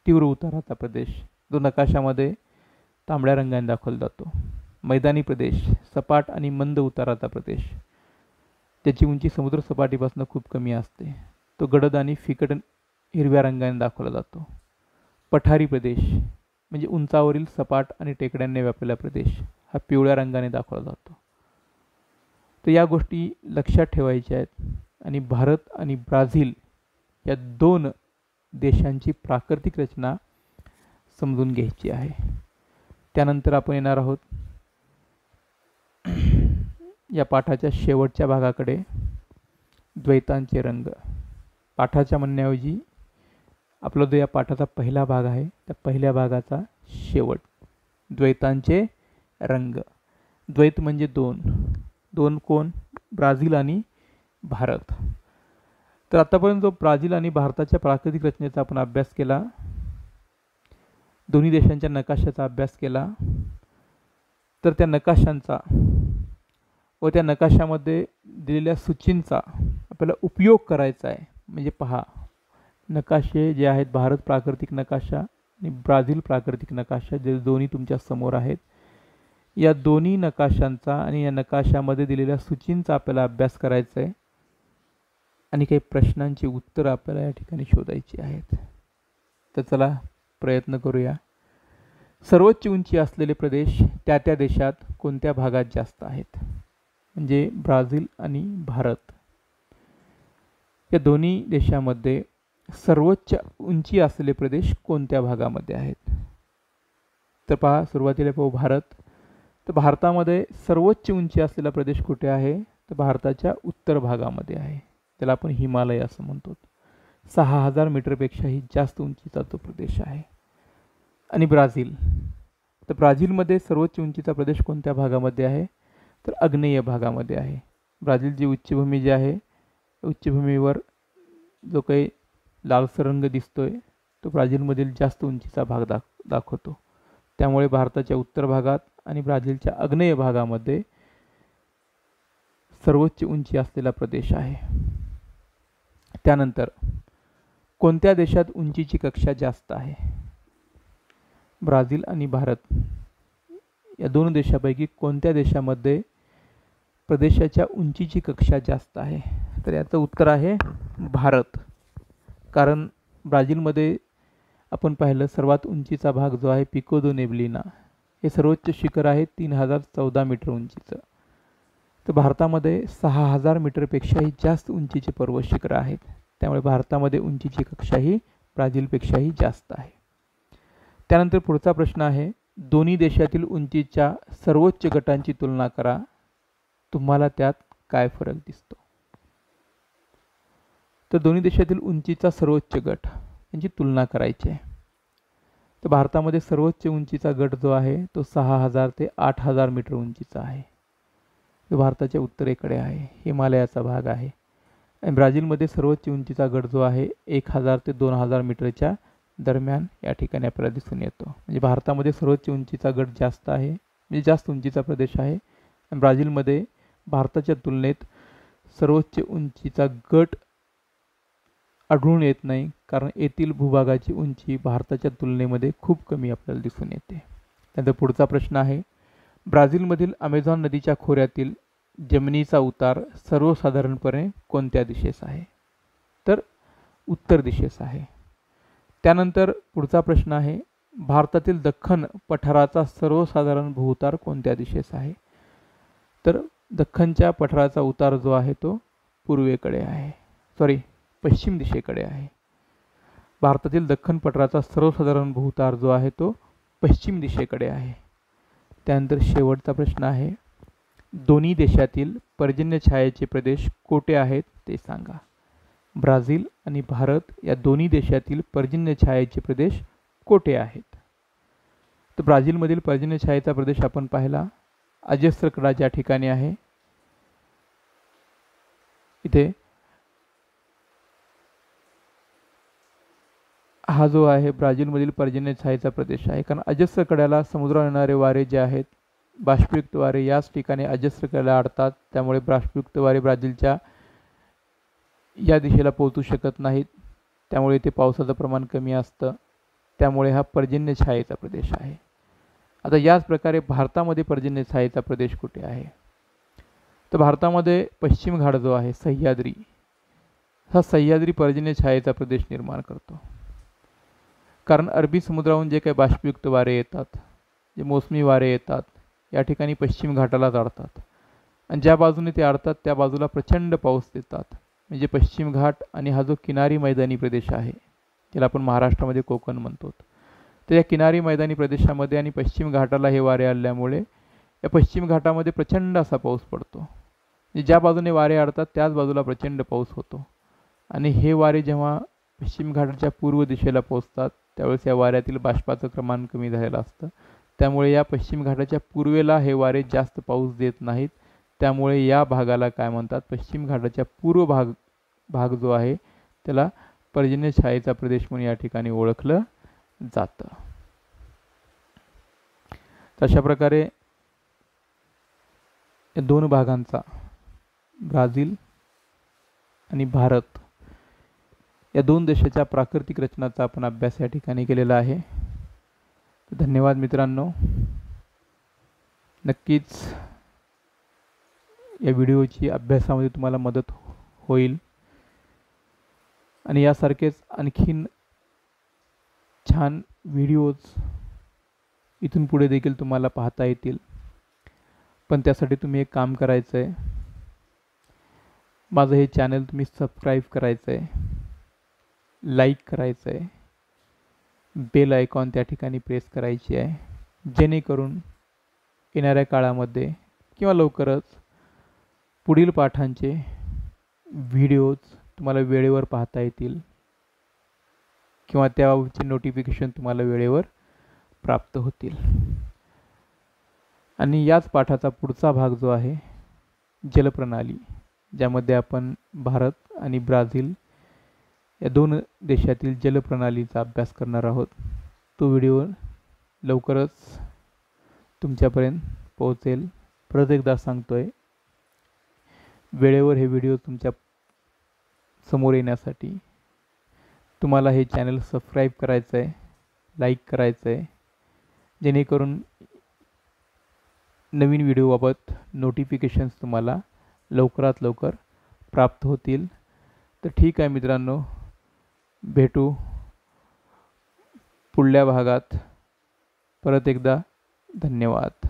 तीव्र उताराचा प्रदेश जो नकाशामध्ये तांबड्या रंगाने दाखवला जातो. मैदानी प्रदेश सपाट आणि मंद उताराचा प्रदेश, त्याची उंची समुद्र सपाटीपासून खूप कमी असते, तो गडद आणि फिकट हिरव्या रंगाने दाखवला जातो. पठारी प्रदेश म्हणजे उंचावरील सपाट आणि टेकड्यांनी व्यापलेला प्रदेश, हा पिवळ्या रंगाने दाखवला जातो. तर या गोष्टी लक्षात ठेवायच्या आहेत आणि भारत आणि ब्राझील या दोन देशांची प्राकृतिक रचना समजून घ्यायची आहे. त्यानंतर आपण येणार आहोत या पाठाच्या शेवटच्या भागाकडे, द्वैतांचे रंग. पाठाच्या म्हणण्याऐवजी आपला जो या पाठाचा पहिला भाग आहे त्या पहिल्या भागाचा शेवट, द्वैतांचे रंग. द्वैत म्हणजे दोन. दोन कोण? ब्राझील आणि भारत. तर आतापर्यंत जो ब्राझील आणि भारताच्या प्राकृतिक रचनेचा आपण अभ्यास केला, दोन्ही देशांच्या नकाशाचा अभ्यास केला, तर त्या नकाशांचा व त्या नकाशामध्ये दिलेल्या सूचींचा आपल्याला उपयोग करायचा आहे. म्हणजे पहा, नकाशे जे आहेत भारत प्राकृतिक नकाशा आणि ब्राझील प्राकृतिक नकाशा जे दोन्ही तुमच्या समोर आहेत, या दोन्ही नकाशांचा आणि या नकाशामध्ये दिलेल्या सूचींचा आपल्याला अभ्यास करायचा आहे आणि काही प्रश्नांची उत्तरं आपल्याला या ठिकाणी शोधायची आहेत. तर चला प्रयत्न करूया. सर्वोच्च उंची असलेले प्रदेश त्या त्या देशात कोणत्या भागात जास्त आहेत? म्हणजे ब्राझील आणि भारत या दोन्ही देशामध्ये सर्वोच्च उंची असलेले प्रदेश कोणत्या भागामध्ये आहेत? तर पहा, सुरुवातीला पाहू भारत. तर भारतामध्ये सर्वोच्च उंची असलेला प्रदेश कुठे आहे? तर भारताच्या उत्तर भागामध्ये आहे, त्याला आपण हिमालय असं म्हणतो. 6000 मीटरपेक्षाही जास्त उंचीचा तो प्रदेश आहे. आणि ब्राझील, तर ब्राझीलमध्ये सर्वोच्च उंचीचा प्रदेश कोणत्या भागामध्ये आहे? तर आग्नेय भागामध्ये आहे. ब्राझीलची उच्चभूमी जी आहे, उच्चभूमीवर जो काही लालसर रंग दिसतोय तो ब्राझीलमधील जास्त उंचीचा भाग दाखवतो. त्यामुळे भारताच्या उत्तर भागात आणि ब्राझीलच्या आग्नेय भागामध्ये सर्वोच्च उंची असलेला प्रदेश आहे. त्यानंतर कोणत्या देशात उंचीची कक्षा जास्त आहे? ब्राझील आणि भारत या दोन देशापैकी कोणत्या देशामध्ये प्रदेशाच्या उंचीची कक्षा जास्त आहे? तर याचं उत्तर आहे भारत. कारण ब्राझीलमध्ये आपण पाहिलं सर्वात उंचीचा भाग जो आहे पिको दो नेब्लिना, हे सर्वोच्च शिखर आहे 3014 मीटर उंचीचं. तर भारतामध्ये 6000 मीटरपेक्षाही जास्त उंचीचे पर्वत शिखर आहेत. त्यामुळे भारतामध्ये उंचीची कक्षा ही ब्राझीलपेक्षाही जास्त आहे. त्यानंतर पुढचा प्रश्न आहे, दोन्ही देशातील उंचीच्या सर्वोच्च गटांची तुलना करा, तुम्हाला त्यात काय फरक दिसतो? तर दोन्ही देशातील उंचीचा सर्वोच्च गट यांची तुलना करायची आहे. तर भारतामध्ये सर्वोच्च उंचीचा गट जो आहे तो 6000 ते 8000 मीटर उंचीचा आहे. तो भारताच्या उत्तरेकडे आहे, हिमालयाचा भाग आहे. आणि ब्राझीलमध्ये सर्वोच्च उंचीचा गट जो आहे 1000 ते 2000 मीटरच्या दरम्यान या ठिकाणी आपल्याला दिसून येतो. म्हणजे भारतामध्ये सर्वोच्च उंचीचा गट जास्त आहे, म्हणजे जास्त उंचीचा प्रदेश आहे. आणि ब्राझीलमध्ये भारताच्या तुलनेत सर्वोच्च उंचीचा गट आढळून येत नाही, कारण येथील भूभागाची उंची भारताच्या तुलनेमध्ये खूप कमी आपल्याला दिसून येते. त्यानंतर पुढचा प्रश्न आहे, ब्राझीलमधील अमेझॉन नदीच्या खोऱ्यातील जमिनीचा उतार सर्वसाधारणपणे कोणत्या दिशेस आहे? तर उत्तर दिशेस आहे. त्यानंतर पुढचा प्रश्न आहे, भारतातील दख्खन पठाराचा सर्वसाधारण भूउतार कोणत्या दिशेस आहे? तर दख्खनच्या पठाराचा उतार जो आहे तो पूर्वेकडे आहे, पश्चिम दिशेकडे आहे. भारतातील दख्खन पठाराचा सर्वसाधारण भूउतार जो आहे तो पश्चिम दिशेकडे आहे. त्यानंतर शेवटचा प्रश्न आहे, दोन्ही देशातील पर्जन्यछायेचे प्रदेश कोठे आहेत ते सांगा. ब्राझील आणि भारत या दोन्ही देशातील पर्जन्यछायेचे प्रदेश कोठे आहेत? तर ब्राझीलमधील पर्जन्यछायेचा प्रदेश आपण पाहिला, अजस्र कडा ज्या ठिकाणी आहे इथे हा जो आहे ब्राझीलमधील पर्जन्यछायेचा प्रदेश आहे. कारण अजस्र कड्याला समुद्रावर येणारे वारे जे आहेत, बाष्पयुक्त वारे याच ठिकाणी अजस्र कड्याला अडतात. त्यामुळे बाष्पयुक्त वारे ब्राझीलच्या या दिशेला पोहोचू शकत नाहीत. त्यामुळे इथे पावसाचं प्रमाण कमी असतं. त्यामुळे हा पर्जन्यछायेचा प्रदेश आहे. आता याच प्रकारे भारतामध्ये पर्जन्यछायेचा प्रदेश कुठे आहे? तर भारतामध्ये पश्चिम घाट जो आहे सह्याद्री, हा सह्याद्री पर्जन्यछायेचा प्रदेश निर्माण करतो. कारण अरबी समुद्राहून जे काही बाष्पयुक्त वारे येतात, जे मोसमी वारे येतात, या ठिकाणी पश्चिम घाटाला अडतात. आणि ज्या बाजूने ते अडतात त्या बाजूला प्रचंड पाऊस देतात. म्हणजे पश्चिम घाट आणि हा जो किनारी मैदानी प्रदेश आहे, ज्याला आपण महाराष्ट्रामध्ये कोकण म्हणतो, तर या किनारी मैदानी प्रदेशामध्ये आणि पश्चिम घाटाला हे वारे आल्यामुळे या पश्चिम घाटामध्ये प्रचंड असा पाऊस पडतो. म्हणजे ज्या बाजूने वारे अडतात त्याच बाजूला प्रचंड पाऊस होतो. आणि हे वारे जेव्हा पश्चिम घाटाच्या पूर्व दिशेला पोहोचतात त्यावेळेस या वाऱ्यातील बाष्पाचं प्रमाण कमी झालेलं असतं. त्यामुळे या पश्चिम घाटाच्या पूर्वेला हे वारे जास्त पाऊस देत नाहीत. त्यामुळे या भागाला काय म्हणतात, पश्चिम घाटाच्या पूर्व भाग जो आहे त्याला पर्जन्यछायेचा प्रदेश म्हणून या ठिकाणी ओळखलं जातं. अशा प्रकारे या दोन भागांचा, ब्राझील आणि भारत या दोन देशाच्या प्राकृतिक रचनाचा आपण अभ्यास या ठिकाणी केलेला आहे. धन्यवाद मित्रांनो. नक्कीच या व्हिडिओची अभ्यासामध्ये तुम्हाला मदत होईल आणि यासारखेच आणखीन छान व्हिडिओज इथून पुढे देखील तुम्हाला पाहता येतील. पण त्यासाठी तुम्ही एक काम करायचं आहे, माझं हे चॅनल तुम्ही सबस्क्राईब करायचं आहे, लाईक करायचं आहे, बेल आयकॉन त्या ठिकाणी प्रेस करायची आहे, जेणेकरून येणाऱ्या काळामध्ये किंवा लवकरच पुढील पाठांचे व्हिडिओज तुम्हाला वेळेवर पाहता येतील किंवा त्याबाबतचे नोटिफिकेशन तुम्हाला वेळेवर प्राप्त होतील. आणि याच पाठाचा पुढचा भाग जो आहे जलप्रणाली, ज्यामध्ये आपण भारत आणि ब्राझील या दोन देशातील जलप्रणालीचा अभ्यास करणार आहोत. तो व्हिडिओ लवकरच तुमच्यापर्यंत पोहोचेल. परत एकदा सांगतोय, वेळेवर हे व्हिडिओ तुमच्या समोर येण्यासाठी तुम्हाला हे चॅनल सबस्क्राईब करायचं आहे, लाईक करायचं आहे, जेणेकरून नवीन व्हिडिओबाबत नोटिफिकेशन्स तुम्हाला लवकरात लवकर प्राप्त होतील. तर ठीक आहे मित्रांनो, भेटू पुढल्या भागात. परत एकदा धन्यवाद.